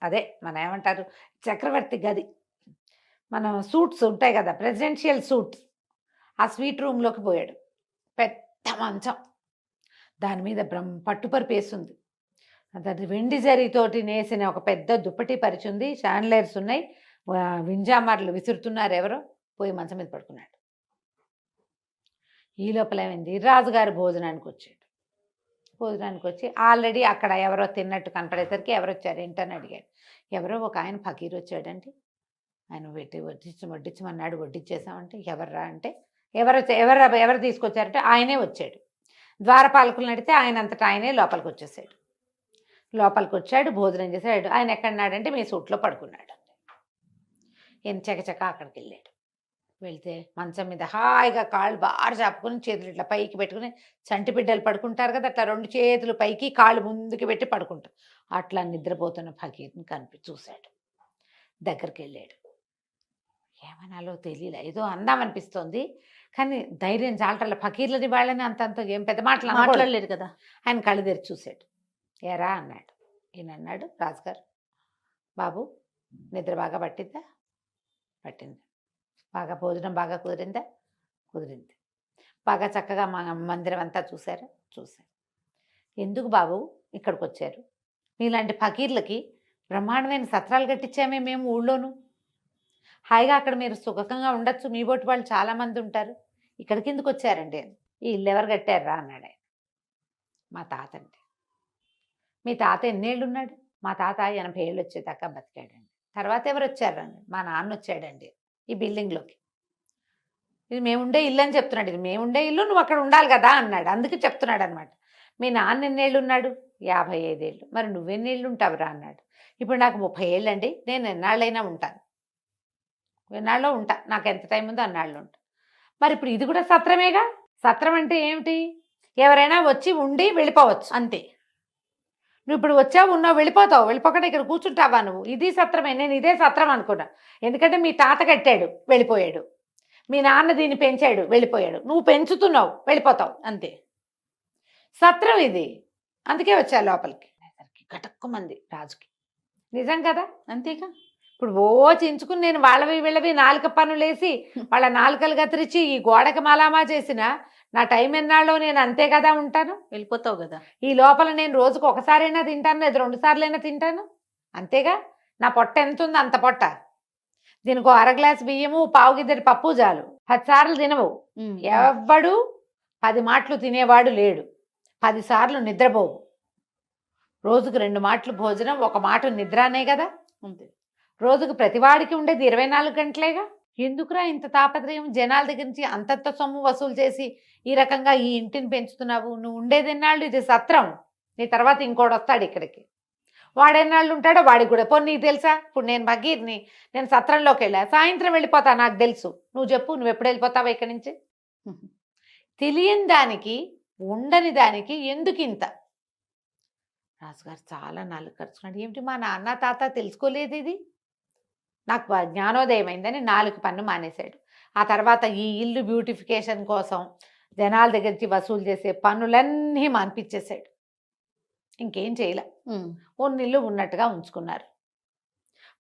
అదే మన ఏమంటారు చక్రవర్తి గది. మన సూట్స్ ఉంటాయి కదా, ప్రెసిడెన్షియల్ సూట్స్. ఆ స్వీట్ రూమ్లోకి పోయాడు. పెద్ద మంచం, దాని మీద పట్టుపరుపు వేస్తుంది. అది వెండి జరీతోటి నేసిన ఒక పెద్ద దుప్పటి పరిచింది. షాండ్లైర్స్ ఉన్నాయి, వింజామర్లు విసురుతున్నారు ఎవరో. పోయి మంచం మీద పడుకున్నాడు. ఈ లోపల ఏమైంది, రాజుగారు భోజనానికి వచ్చాడు. భోజనానికి వచ్చి ఆల్రెడీ అక్కడ ఎవరో తిన్నట్టు కనపడేసరికి ఎవరు వచ్చారు ఏంటని అడిగాడు. ఎవరో ఒక ఆయన ఫకీర్ వచ్చాడంటే ఆయన వడ్డించమన్నాడు, వడ్డించేసామంటే ఎవర్రా అంటే ఎవరు తీసుకొచ్చారంటే ఆయనే వచ్చాడు. ద్వారపాలకులను అడిగితే ఆయన అంతటా ఆయనే లోపలికి వచ్చేసాడు. లోపలికి వచ్చాడు, భోజనం చేశాడు. ఆయన ఎక్కడున్నాడంటే మీ సూట్లో పడుకున్నాడు. ఈయన చకచక అక్కడికి వెళ్ళాడు. వెళ్తే మంచం మీద హాయిగా కాళ్ళు బాగా చాపుకొని చేతులు ఇట్లా పైకి పెట్టుకుని, చంటి బిడ్డలు పడుకుంటారు కదా అట్లా 2 చేతులు పైకి కాళ్ళు ముందుకు పెట్టి పడుకుంటారు. అట్లా నిద్రపోతున్న ఫకీర్ని చూశాడు. దగ్గరికి వెళ్ళాడు. ఏమనాలో తెలియలే, ఏదో అందామనిపిస్తోంది కానీ ధైర్యం చాలటల. ఫకీర్లని వాళ్ళని అంత ఏం పెద్ద మాటలు మాట్లాడలేదు కదా. ఆయన కళ్ళు తెరిచి చూశాడు. ఏరా అన్నాడు. ఈయన అన్నాడు, రాజుగారు బాబు నిద్ర బాగా పట్టిందా? పట్టింది. బాగా భోజనం బాగా కుదిరిందా? కుదిరింది. బాగా చక్కగా మా మందిరం అంతా చూశారా? చూశారు. ఎందుకు బాబు ఇక్కడికి వచ్చారు? మీలాంటి ఫకీర్లకి బ్రహ్మాండమైన సత్రాలు కట్టించామే మేము ఊళ్ళోను. హాయిగా అక్కడ మీరు సుఖంగా ఉండొచ్చు, మీ బోటి వాళ్ళు చాలామంది ఉంటారు. ఇక్కడికి ఎందుకు వచ్చారండి? ఈ ఇల్లు ఎవరు కట్టారా అన్నాడు ఆయన. మా తాత అండి. మీ తాత ఎన్నేళ్ళు ఉన్నాడు? మా తాత 80 ఏళ్ళు వచ్చేదాకా బతికాడండి. తర్వాత ఎవరు వచ్చారండి? మా నాన్న వచ్చాడండి ఈ బిల్డింగ్లోకి. ఇది మేముండే ఇల్లు అని చెప్తున్నాడు. ఇది మేముండే ఇల్లు, నువ్వు అక్కడ ఉండాలి కదా అన్నాడు. అందుకే చెప్తున్నాడు అనమాట. మీ నాన్న ఎన్నేళ్ళు ఉన్నాడు? 55 ఏళ్ళు. మరి నువ్వెన్నేళ్ళు ఉంటావురా అన్నాడు. ఇప్పుడు నాకు 30 ఏళ్ళు అండి, నేను ఎన్నాళ్ళైనా ఉంటాను, ఎన్నాళ్ళలో ఉంటా, నాకు ఎంత టైం ఉందో అన్నాళ్ళు ఉంటా. మరి ఇప్పుడు ఇది కూడా సత్రమేగా. సత్రం అంటే ఏమిటి? ఎవరైనా వచ్చి ఉండి వెళ్ళిపోవచ్చు అంతే. నువ్వు ఇప్పుడు వచ్చావు, ఉన్నావు, వెళ్ళిపోతావు. వెళ్ళిపోకుండా ఇక్కడ కూర్చుంటావా నువ్వు? ఇది సత్రమే. నేను ఇదే సత్రం అనుకున్నా. ఎందుకంటే మీ తాత కట్టాడు, వెళ్ళిపోయాడు. మీ నాన్న దీన్ని పెంచాడు, వెళ్ళిపోయాడు. నువ్వు పెంచుతున్నావు, వెళ్ళిపోతావు అంతే. సత్రం ఇది. అందుకే వచ్చా లోపలికి. గటక్కుమంది రాజుకి. నిజం కదా, అంతేగా. ఇప్పుడు చించుకుని నేను వాళ్ళవి వీళ్ళవి నాలుక పనులేసి వాళ్ళ నాలుకలు కత్తిరించి ఈ గోడకి మాలామా చేసిన నా టైం ఎన్నాళ్ళో నేను అంతే కదా ఉంటాను. వెళ్ళిపోతావు కదా. ఈ లోపల నేను రోజుకు ఒకసారైనా తింటాను, లేదా 2 సార్లైనా తింటాను అంతేగా. నా పొట్ట ఎంత ఉంది అంత పొట్ట. దీనికి 1/2 గ్లాసు బియ్యము, 1/4 గిద్దెడు పప్పు చాలు. 10 సార్లు తినవు. ఎవ్వడు 10 మాటలు తినేవాడు లేడు. 10 సార్లు నిద్రపోవు. రోజుకు 2 మాటలు భోజనం, 1 మాట నిద్ర అనే కదా. అంతే. రోజుకు ప్రతివాడికి ఉండేది 24 గంటలేగా. ఎందుకురా ఇంత తాపత్రయం? జనాల దగ్గర నుంచి అంతంత సొమ్ము వసూలు చేసి ఈ రకంగా ఈ ఇంటిని పెంచుతున్నావు. నువ్వు ఉండేది ఎన్నాళ్ళు? ఇది సత్రం. నీ తర్వాత ఇంకోటి వస్తాడు ఇక్కడికి. వాడెన్నాళ్ళు ఉంటాడో వాడికి కూడా. పోనీ నీకు తెలుసా? ఇప్పుడు నేను భగీర్ని, నేను సత్రంలోకి వెళ్ళా, సాయంత్రం వెళ్ళిపోతా, నాకు తెలుసు. నువ్వు చెప్పు, నువ్వు ఎప్పుడు వెళ్ళిపోతావా ఇక్కడి నుంచి? తెలియని దానికి, ఉండని దానికి ఎందుకు ఇంత? రాజుగారు చాలా నాలుగు ఖర్చుకున్నాడు. ఏమిటి మా నాన్న తాత తెలుసుకోలేదు ఇది? నాకు జ్ఞానోదయం అయిందని 4 పన్ను మానేశాడు. ఆ తర్వాత ఈ ఇల్లు బ్యూటిఫికేషన్ కోసం జనాల దగ్గర నుంచి వసూలు చేసే పన్నులన్నీ మాన్పించేశాడు. ఇంకేం చేయలే. ఇల్లు ఉన్నట్టుగా ఉంచుకున్నారు.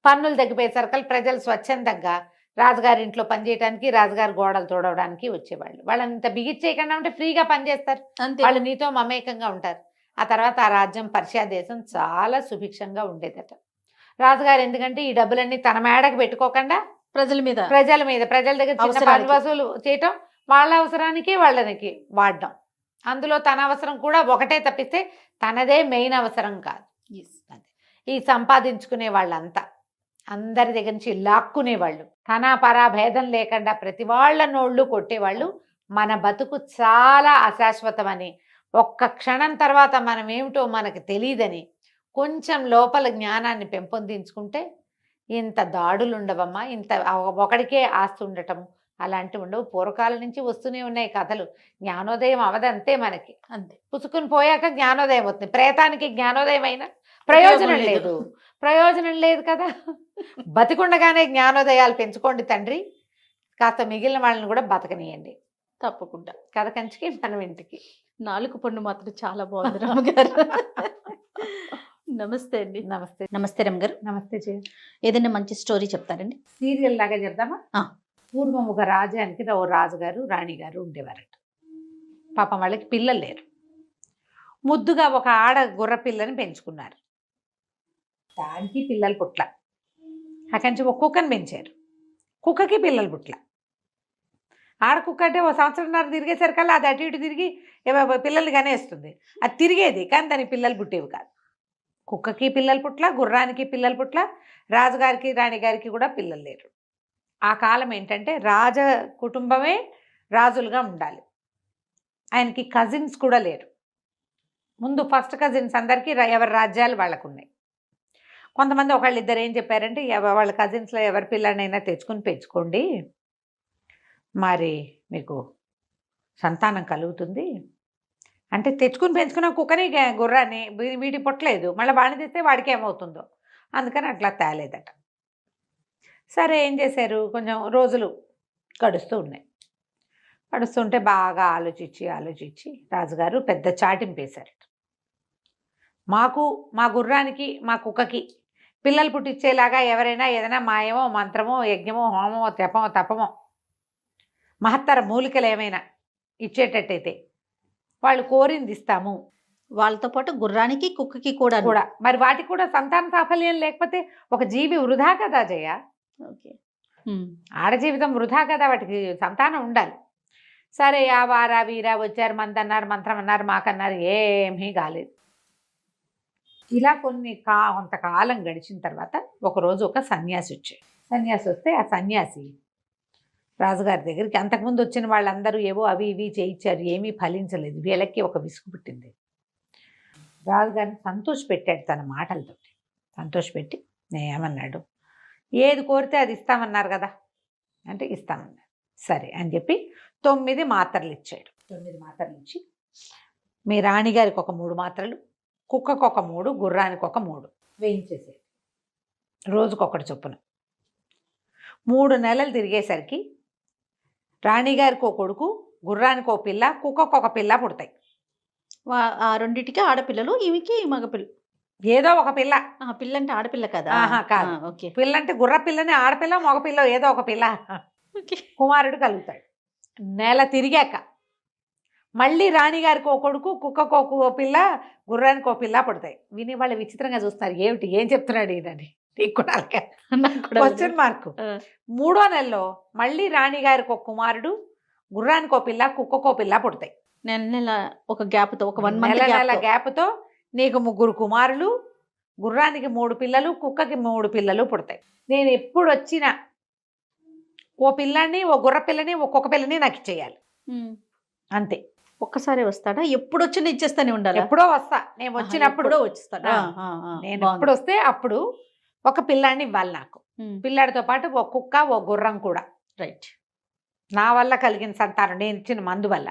పన్నులు తగ్గిపోయేసరికి ప్రజలు స్వచ్ఛందంగా రాజుగారి ఇంట్లో పనిచేయడానికి, రాజుగారి గోడలు తోడవడానికి వచ్చేవాళ్ళు. వాళ్ళని ఇంత బిగిచ్చేయకుండా ఉంటే ఫ్రీగా పనిచేస్తారు, వాళ్ళు నీతో మమేకంగా ఉంటారు. ఆ తర్వాత ఆ రాజ్యం పర్షియా దేశం చాలా సుభిక్షంగా ఉండేదట. రాజుగారు ఎందుకంటే ఈ డబ్బులన్నీ తన మేడకు పెట్టుకోకుండా ప్రజల మీద ప్రజల దగ్గర చిన్న పన్ను వసూలు చేయటం, వాళ్ళ అవసరానికి వాళ్ళకి వాడడం. అందులో తన అవసరం కూడా ఒకటే తప్పిస్తే తనదే మెయిన్ అవసరం కాదు. ఈ సంపాదించుకునే వాళ్ళంతా అందరి దగ్గర నుంచి లాక్కునేవాళ్ళు, తన పరా భేదం లేకుండా ప్రతి వాళ్ళ నోళ్ళు కొట్టేవాళ్ళు. మన బతుకు చాలా అశాశ్వతమని, ఒక్క క్షణం తర్వాత మనం ఏమిటో మనకు తెలియదని కొంచెం లోపల జ్ఞానాన్ని పెంపొందించుకుంటే ఇంత దాడులు ఉండవమ్మా, ఇంత ఒకడికే ఆస్తి ఉండటము అలాంటివి ఉండవు. పూర్వకాలం నుంచి వస్తూనే ఉన్నాయి కథలు. జ్ఞానోదయం అవదంతే మనకి, అంతే. పుసుకుని పోయాక జ్ఞానోదయం అవుతుంది. ప్రేతానికి జ్ఞానోదయం అయినా ప్రయోజనం లేదు కదా. బతికుండగానే జ్ఞానోదయాలు పెంచుకోండి తండ్రి, కాస్త మిగిలిన వాళ్ళని కూడా బతకనియండి. తప్పకుండా. కథ కంచికి మనం ఇంటికి. 4 పన్ను మాత్రం చాలా బాగుంది రమ్మగారు. నమస్తే అండి. నమస్తే. నమస్తే రమ్మగారు. నమస్తే. ఏదైనా మంచి స్టోరీ చెప్తారండి? సీరియల్ లాగా చెప్దామా? పూర్వం ఒక రాజ్యానికి ఓ రాజుగారు రాణిగారు ఉండేవారట. పాపం వాళ్ళకి పిల్లలు లేరు. ముద్దుగా ఒక ఆడ గుర్ర పిల్లని పెంచుకున్నారు. దానికి పిల్లలు పుట్ల. అక్కడి నుంచి ఒక కుక్కని పెంచారు. కుక్కకి పిల్లలు పుట్ల. ఆడ కుక్క అంటే ఓ సంవత్సరంన్నర తిరిగేసరికల్లా అది అటు ఇటు తిరిగి పిల్లల్ని కనేస్తుంది. అది తిరిగేది కానీ దానికి పిల్లలు పుట్టేవి కాదు. కుక్కకి పిల్లలు పుట్ల, గుర్రానికి పిల్లలు పుట్ల, రాజుగారికి రాణిగారికి కూడా పిల్లలు లేరు. ఆ కాలం ఏంటంటే రాజ కుటుంబమే రాజులుగా ఉండాలి. ఆయనకి కజిన్స్ కూడా లేరు. ముందు ఫస్ట్ కజిన్స్ అందరికీ ఎవరి రాజ్యాలు వాళ్ళకు ఉన్నాయి. కొంతమంది ఒకళ్ళిద్దరు ఏం చెప్పారంటే, వాళ్ళ కజిన్స్లో ఎవరి పిల్లనైనా తెచ్చుకుని పెంచుకోండి, మరి మీకు సంతానం కలుగుతుంది అంటే. తెచ్చుకుని పెంచుకున్న కుక్కని గుర్రాన్ని వీటి పుట్టలేదు, మళ్ళీ వాడిని తెస్తే వాడికి ఏమవుతుందో అందుకని అట్లా తేలేదట. సరే ఏం చేశారు, కొంచెం రోజులు గడుస్తూ ఉన్నాయి. గడుస్తుంటే బాగా ఆలోచించి రాజుగారు పెద్ద చాటింపేశారు. మాకు, మా గుర్రానికి, మా కుక్కకి పిల్లలు పుట్టించేలాగా ఎవరైనా ఏదైనా మాయమో మంత్రమో యజ్ఞమో హోమమో తపమో మహత్తర మూలికలు ఏమైనా ఇచ్చేటట్టయితే వాళ్ళు కోరింది ఇస్తాము. వాళ్ళతో పాటు గుర్రానికి కుక్కకి కూడా. మరి వాటికి కూడా సంతాన సాఫల్యం లేకపోతే ఒక జీవి వృధా కదా జయ. ఓకే. ఆడ జీవితం వృధా కదా, వాటికి సంతానం ఉండాలి. సరే ఆ వారా వీరా వచ్చారు, మందన్నారు, మంత్రం అన్నారు, మాకన్నారు, ఏమీ కాలేదు. ఇలా కొంతకాలం గడిచిన తర్వాత ఒకరోజు ఒక సన్యాసి వచ్చాడు. సన్యాసి వస్తే ఆ సన్యాసి రాజుగారి దగ్గరికి, అంతకుముందు వచ్చిన వాళ్ళందరూ ఏవో అవి ఇవి చేయించారు, ఏమీ ఫలించలేదు. వీళ్ళకి ఒక విసుగు పుట్టింది. రాజుగారిని సంతోషపెట్టాడు తన మాటలతో. సంతోషపెట్టి ఏమన్నాడు, ఏది కోరితే అది ఇస్తామన్నారు కదా అంటే ఇస్తామన్నారు. సరే అని చెప్పి 9 మాత్రలు ఇచ్చాడు. 9 మాత్రలు ఇచ్చి, మీ రాణిగారికి ఒక 3 మాత్రలు, కుక్కకు ఒక 3, గుర్రానికి ఒక 3 వేయించేసేది, రోజుకొకటి చొప్పున. 3 నెలలు తిరిగేసరికి రాణిగారికి ఒక కొడుకు, గుర్రానికి ఒక పిల్ల, కుక్కకు ఒక పిల్ల పుడతాయి. ఆ రెండింటికి ఆడపిల్లలు, ఇవికి మగపిల్ల. ఏదో ఒక పిల్ల. పిల్ల అంటే ఆడపిల్ల కదా? కాదు. ఓకే. పిల్ల అంటే గుర్ర పిల్లని, ఆడపిల్ల మగపిల్ల ఏదో ఒక పిల్ల, కుమారుడు కలుగుతాడు. నెల తిరిగాక మళ్ళీ రాణిగారికి ఒక కొడుకు, కుక్కకు ఒక పిల్ల, గుర్రానికి ఒక పిల్ల పుడతాయి. విని వాళ్ళు విచిత్రంగా చూస్తున్నారు, ఏమిటి ఏం చెప్తున్నాడు ఈయనని. నీకు కూడా క్వశ్చన్ మార్కు. 3వ నెలలో మళ్ళీ రాణిగారికి ఒక కుమారుడు, గుర్రానికి ఒక పిల్ల, కుక్కకో పిల్ల పుడతాయి. నెల ఒక గ్యాప్తో, ఒక 1 నెల గ్యాప్తో నీకు 3 కుమారులు, గుర్రానికి 3 పిల్లలు, కుక్కకి 3 పిల్లలు పుడతాయి. నేను ఎప్పుడు వచ్చినా ఓ పిల్లని, ఓ గుర్ర పిల్లని, ఒక్కొక్క పిల్లని నాకు ఇచ్చేయాలి, అంతే. ఒక్కసారి వస్తాడా? ఎప్పుడు వచ్చినా ఇచ్చేస్తానే ఉండాలా? ఎప్పుడో వస్తా, నేను వచ్చినప్పుడు ఎప్పుడో వచ్చేస్తాడా? నేను ఎప్పుడు వస్తే అప్పుడు ఒక పిల్లాడిని ఇవ్వాలి నాకు. పిల్లాడితో పాటు ఒక కుక్క, ఒక గుర్రం కూడా. రైట్. నా వల్ల కలిగిన సంతానం, నేను ఇచ్చిన మందు వల్ల.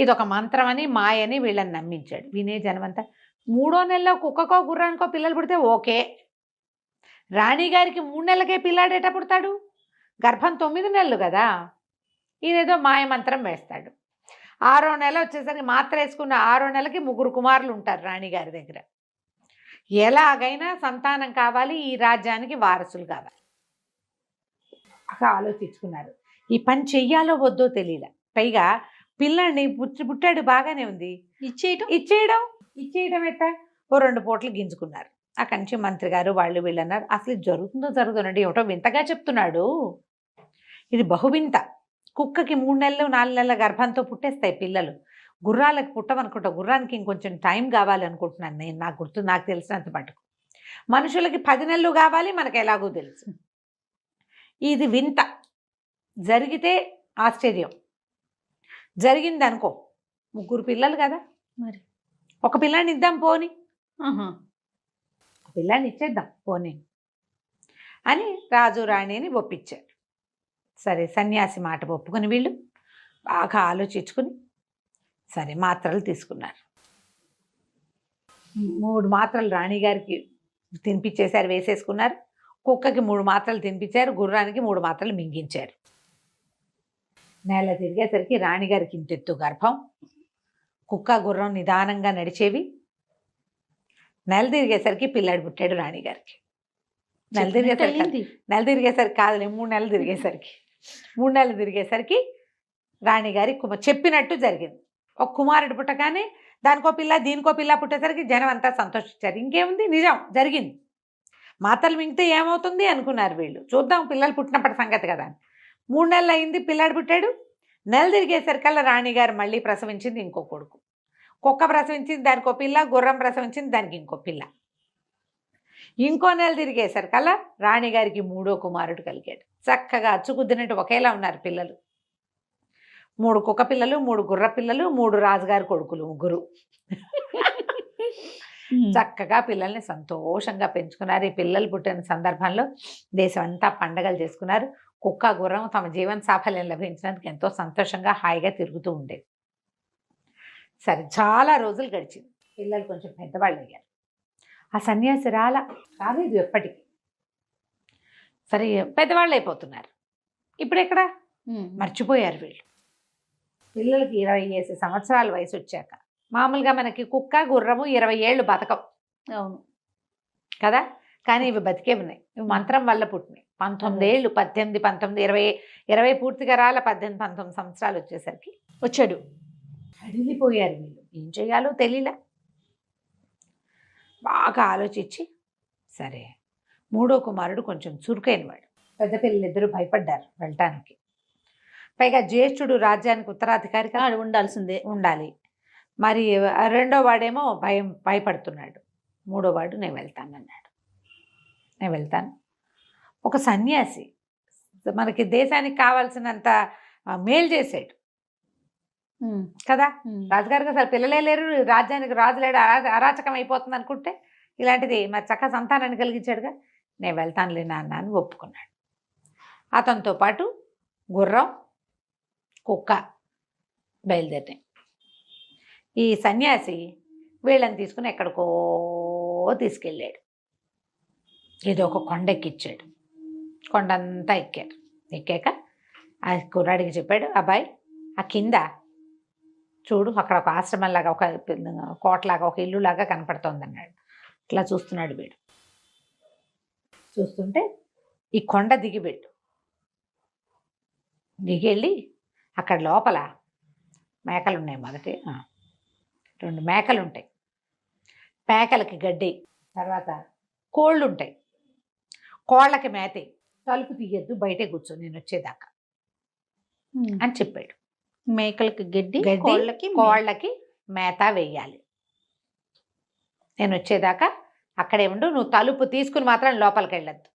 ఇది ఒక మంత్రం అని, మాయని వీళ్ళని నమ్మించాడు. వినే జనమంతా 3వ నెలలో కుక్కకో గుర్రానికో పిల్లలు పుడితే ఓకే. రాణిగారికి 3 నెలలకే పిల్లాడు ఎట్ట పుడతాడు? గర్భం 9 నెలలు కదా. ఈయనేదో మాయ మంత్రం వేస్తాడు. 6వ నెల వచ్చేసరికి మాత్ర వేసుకున్న 6వ నెలకి 3 కుమారులు ఉంటారు రాణిగారి దగ్గర. ఎలాగైనా సంతానం కావాలి, ఈ రాజ్యానికి వారసులు కావాలి. ఆలోచించుకున్నారు. ఈ పని చెయ్యాలో వద్దో తెలియలే. పైగా పిల్లాడిని పుట్టాడు, బాగానే ఉంది, ఇచ్చేయడం ఎట్టా? ఓ 2 పూటలు గింజుకున్నారు. అక్కడి నుంచి మంత్రి గారు వాళ్ళు వీళ్ళు అన్నారు, అసలు ఇది జరుగుతుందండి, ఏమిటో వింతగా చెప్తున్నాడు, ఇది బహువింత. కుక్కకి 3 నెలలు 4 నెలల గర్భంతో పుట్టేస్తాయి పిల్లలు, గుర్రాలకు పుట్టమనుకుంటా. గుర్రానికి ఇంకొంచెం టైం కావాలి అనుకుంటున్నాను నేను, నాకు తెలిసినంత మటుకు. మనుషులకి 10 నెలలు కావాలి, మనకు ఎలాగో తెలుసు. ఇది వింత. జరిగితే ఆశ్చర్యం, జరిగింది అనుకో 3 పిల్లలు కదా, మరి ఒక పిల్లాన్ని ఇద్దాం పోని, ఒక పిల్లాన్ని ఇచ్చేద్దాం పోని అని రాజు రాణిని ఒప్పించారు. సరే, సన్యాసి మాట ఒప్పుకొని వీళ్ళు బాగా ఆలోచించుకుని సరే మాత్రలు తీసుకున్నారు. 3 మాత్రలు రాణిగారికి తినిపించేశారు, వేసేసుకున్నారు. కుక్కకి 3 మాత్రలు తినిపించారు, గుర్రానికి 3 మాత్రలు మింగించారు. నెల తిరిగేసరికి రాణిగారికి ఇంతెత్తు గర్భం, కుక్క గుర్రం నిదానంగా నడిచేవి. నెల తిరిగేసరికి పిల్లాడు పుట్టాడు రాణిగారికి. నెల తిరిగేసరికి కాదులే, 3 నెలలు తిరిగేసరికి 3 నెలలు తిరిగేసరికి రాణిగారి చెప్పినట్టు జరిగింది. ఒక కుమారుడు పుట్టగానే దానికో పిల్ల దీనికో పిల్ల పుట్టేసరికి జనం అంతా సంతోషించారు. ఇంకేముంది, నిజం జరిగింది. మాతలు మింగితే ఏమవుతుంది అనుకున్నారు వీళ్ళు, చూద్దాం పిల్లలు పుట్టినప్పటి సంగతి కదా. 3 నెలలు అయింది, పిల్లాడు పుట్టాడు. నెల తిరిగేసరికల్లా రాణిగారు మళ్ళీ ప్రసవించింది ఇంకో కొడుకు. కుక్క ప్రసవించింది, దానికో పిల్ల. గుర్రం ప్రసవించింది, దానికి ఇంకో పిల్ల. ఇంకో నెల తిరిగేసరికల్లా రాణిగారికి 3వ కుమారుడు కలిగాడు. చక్కగా అచ్చుకుద్దినట్టు ఒకేలా ఉన్నారు పిల్లలు. 3 కుక్క పిల్లలు, 3 గుర్ర పిల్లలు, 3 రాజుగారి కొడుకులు, 3. చక్కగా పిల్లల్ని సంతోషంగా పెంచుకున్నారు. ఈ పిల్లలు పుట్టిన సందర్భంలో దేశం అంతా పండగలు చేసుకున్నారు. కుక్క గుర్రం తమ జీవన సాఫల్యం లభించినందుకు ఎంతో సంతోషంగా హాయిగా తిరుగుతూ ఉండేది. సరే, చాలా రోజులు గడిచింది. పిల్లలు కొంచెం పెద్దవాళ్ళు అయ్యారు. ఆ సన్యాసి రాలేదు ఎప్పటికీ. సరే, పెద్దవాళ్ళు అయిపోతున్నారు. ఇప్పుడు ఎక్కడ మర్చిపోయారు వీళ్ళు. పిల్లలకి 20 సంవత్సరాల వయసు వచ్చాక, మామూలుగా మనకి కుక్క గుర్రము 20 ఏళ్ళు బతకవు, అవును కదా, కానీ ఇవి బతికే ఉన్నాయి. ఇవి మంత్రం వల్ల పుట్టినాయి. 19 ఏళ్ళు, 18, 19, 20 పూర్తిగా 18, 19 సంవత్సరాలు వచ్చేసరికి వచ్చాడు. అడిగిపోయారు వీళ్ళు. ఏం చేయాలో తెలియలే. బాగా ఆలోచించి సరే, 3వ కుమారుడు కొంచెం చురుకైన వాడు. పెద్ద పిల్లలిద్దరూ భయపడ్డారు వెళ్ళటానికి. పైగా జ్యేష్ఠుడు రాజ్యానికి ఉత్తరాధికారిగా ఉండాలి. మరి 2వ వాడేమో భయపడుతున్నాడు. 3వ వాడు నేను వెళ్తానన్నాడు. నేను వెళ్తాను. ఒక సన్యాసి మనకి దేశానికి కావాల్సినంత మేలు చేసాడు కదా. రాజుగారికి అసలు పిల్లలే లేరు, రాజ్యానికి రాజు లేడు, అరాచకం అయిపోతుంది అనుకుంటే ఇలాంటిది మరి చక్కగా సంతానాన్ని కలిగించాడుగా. నేను వెళ్తానులే నాన్న అని ఒప్పుకున్నాడు. అతనితో పాటు గుర్రం, కుక్క బయలుదేరినాయి. ఈ సన్యాసి వీళ్ళని తీసుకుని ఎక్కడికో తీసుకెళ్ళాడు. ఏదో ఒక కొండ ఎక్కిచ్చాడు. కొండంతా ఎక్కారు. ఎక్కాక ఆ కుర్రాడికి చెప్పాడు, అబ్బాయి ఆ కింద చూడు, అక్కడ ఒక ఆశ్రమంలాగా, ఒక కోటలాగా, ఒక ఇల్లులాగా కనపడుతోంది అన్నాడు. ఇట్లా చూస్తున్నాడు వీడు. చూస్తుంటే ఈ కొండ దిగిపెట్టు, దిగెళ్ళి అక్కడ లోపల మేకలు ఉన్నాయి. మొదటి 2 మేకలు ఉంటాయి. మేకలకి గడ్డి, తర్వాత కోళ్ళు ఉంటాయి. కోళ్ళకి మేతే, తలుపు తీయద్దు, బయటే కూర్చో నేను వచ్చేదాకా అని చెప్పాడు. మేకలకి గడ్డి, కోళ్ళకి మేత వేయాలి. నేను వచ్చేదాకా అక్కడే ఉండు, నువ్వు తలుపు తీసుకుని మాత్రం లోపలికి వెళ్ళొద్దు.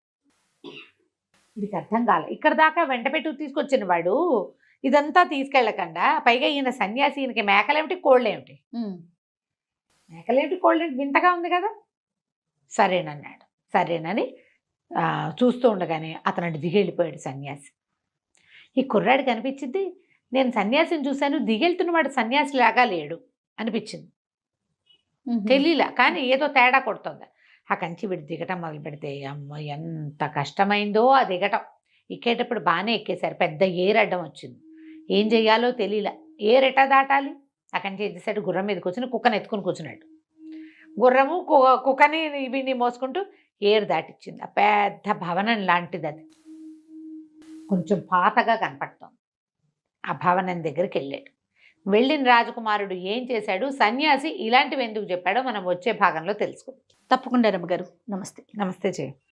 వీడికి అర్థం కాలే. ఇక్కడ దాకా వెంట పెట్టి తీసుకొచ్చిన వాడు ఇదంతా తీసుకెళ్ళకుండా పైగా ఈయన సన్యాసి, ఈయనకి మేకలేమిటి కోళ్ళేమిటి, మేకలేమిటి కోళ్ళేమిటి వింతగా ఉంది కదా. సరేనన్నాడు. సరేనని చూస్తూ ఉండగానే అతను అటు దిగెళ్ళిపోయాడు సన్యాసి. ఈ కుర్రాడికి అనిపించింది, నేను సన్యాసిని చూశాను, దిగెళ్తున్నవాడు సన్యాసి లాగా లేడు అనిపించింది. తెలియలా, కానీ ఏదో తేడా కొడుతుంది. ఆ కంచి వీడు దిగటం మొదలు పెడితే అమ్మ ఎంత కష్టమైందో ఆ దిగటం. ఎక్కేటప్పుడు బాగానే ఎక్కేశారు, పెద్ద ఏరు అడ్డం వచ్చింది. ఏం చెయ్యాలో తెలియలా, ఏరు ఎట్టా దాటాలి. ఆ కంచి ఎద్దేశాడు, గుర్రం మీద కూర్చుని కుక్కని ఎత్తుకుని కూర్చున్నాడు. గుర్రము కుక్కని వీడిని మోసుకుంటూ ఏరు దాటిచ్చింది. ఆ పెద్ద భవనం లాంటిది అది, కొంచెం పాతగా కనపడుతోంది. ఆ భవనం దగ్గరికి వెళ్ళాడు. వెళ్ళిన రాజకుమారుడు ఏం చేశాడు, సన్యాసి ఇలాంటివి ఎందుకు చెప్పాడో మనం వచ్చే భాగంలో తెలుసుకుందాం. తప్పకుండా రమ్మగారు. నమస్తే. నమస్తే జయ.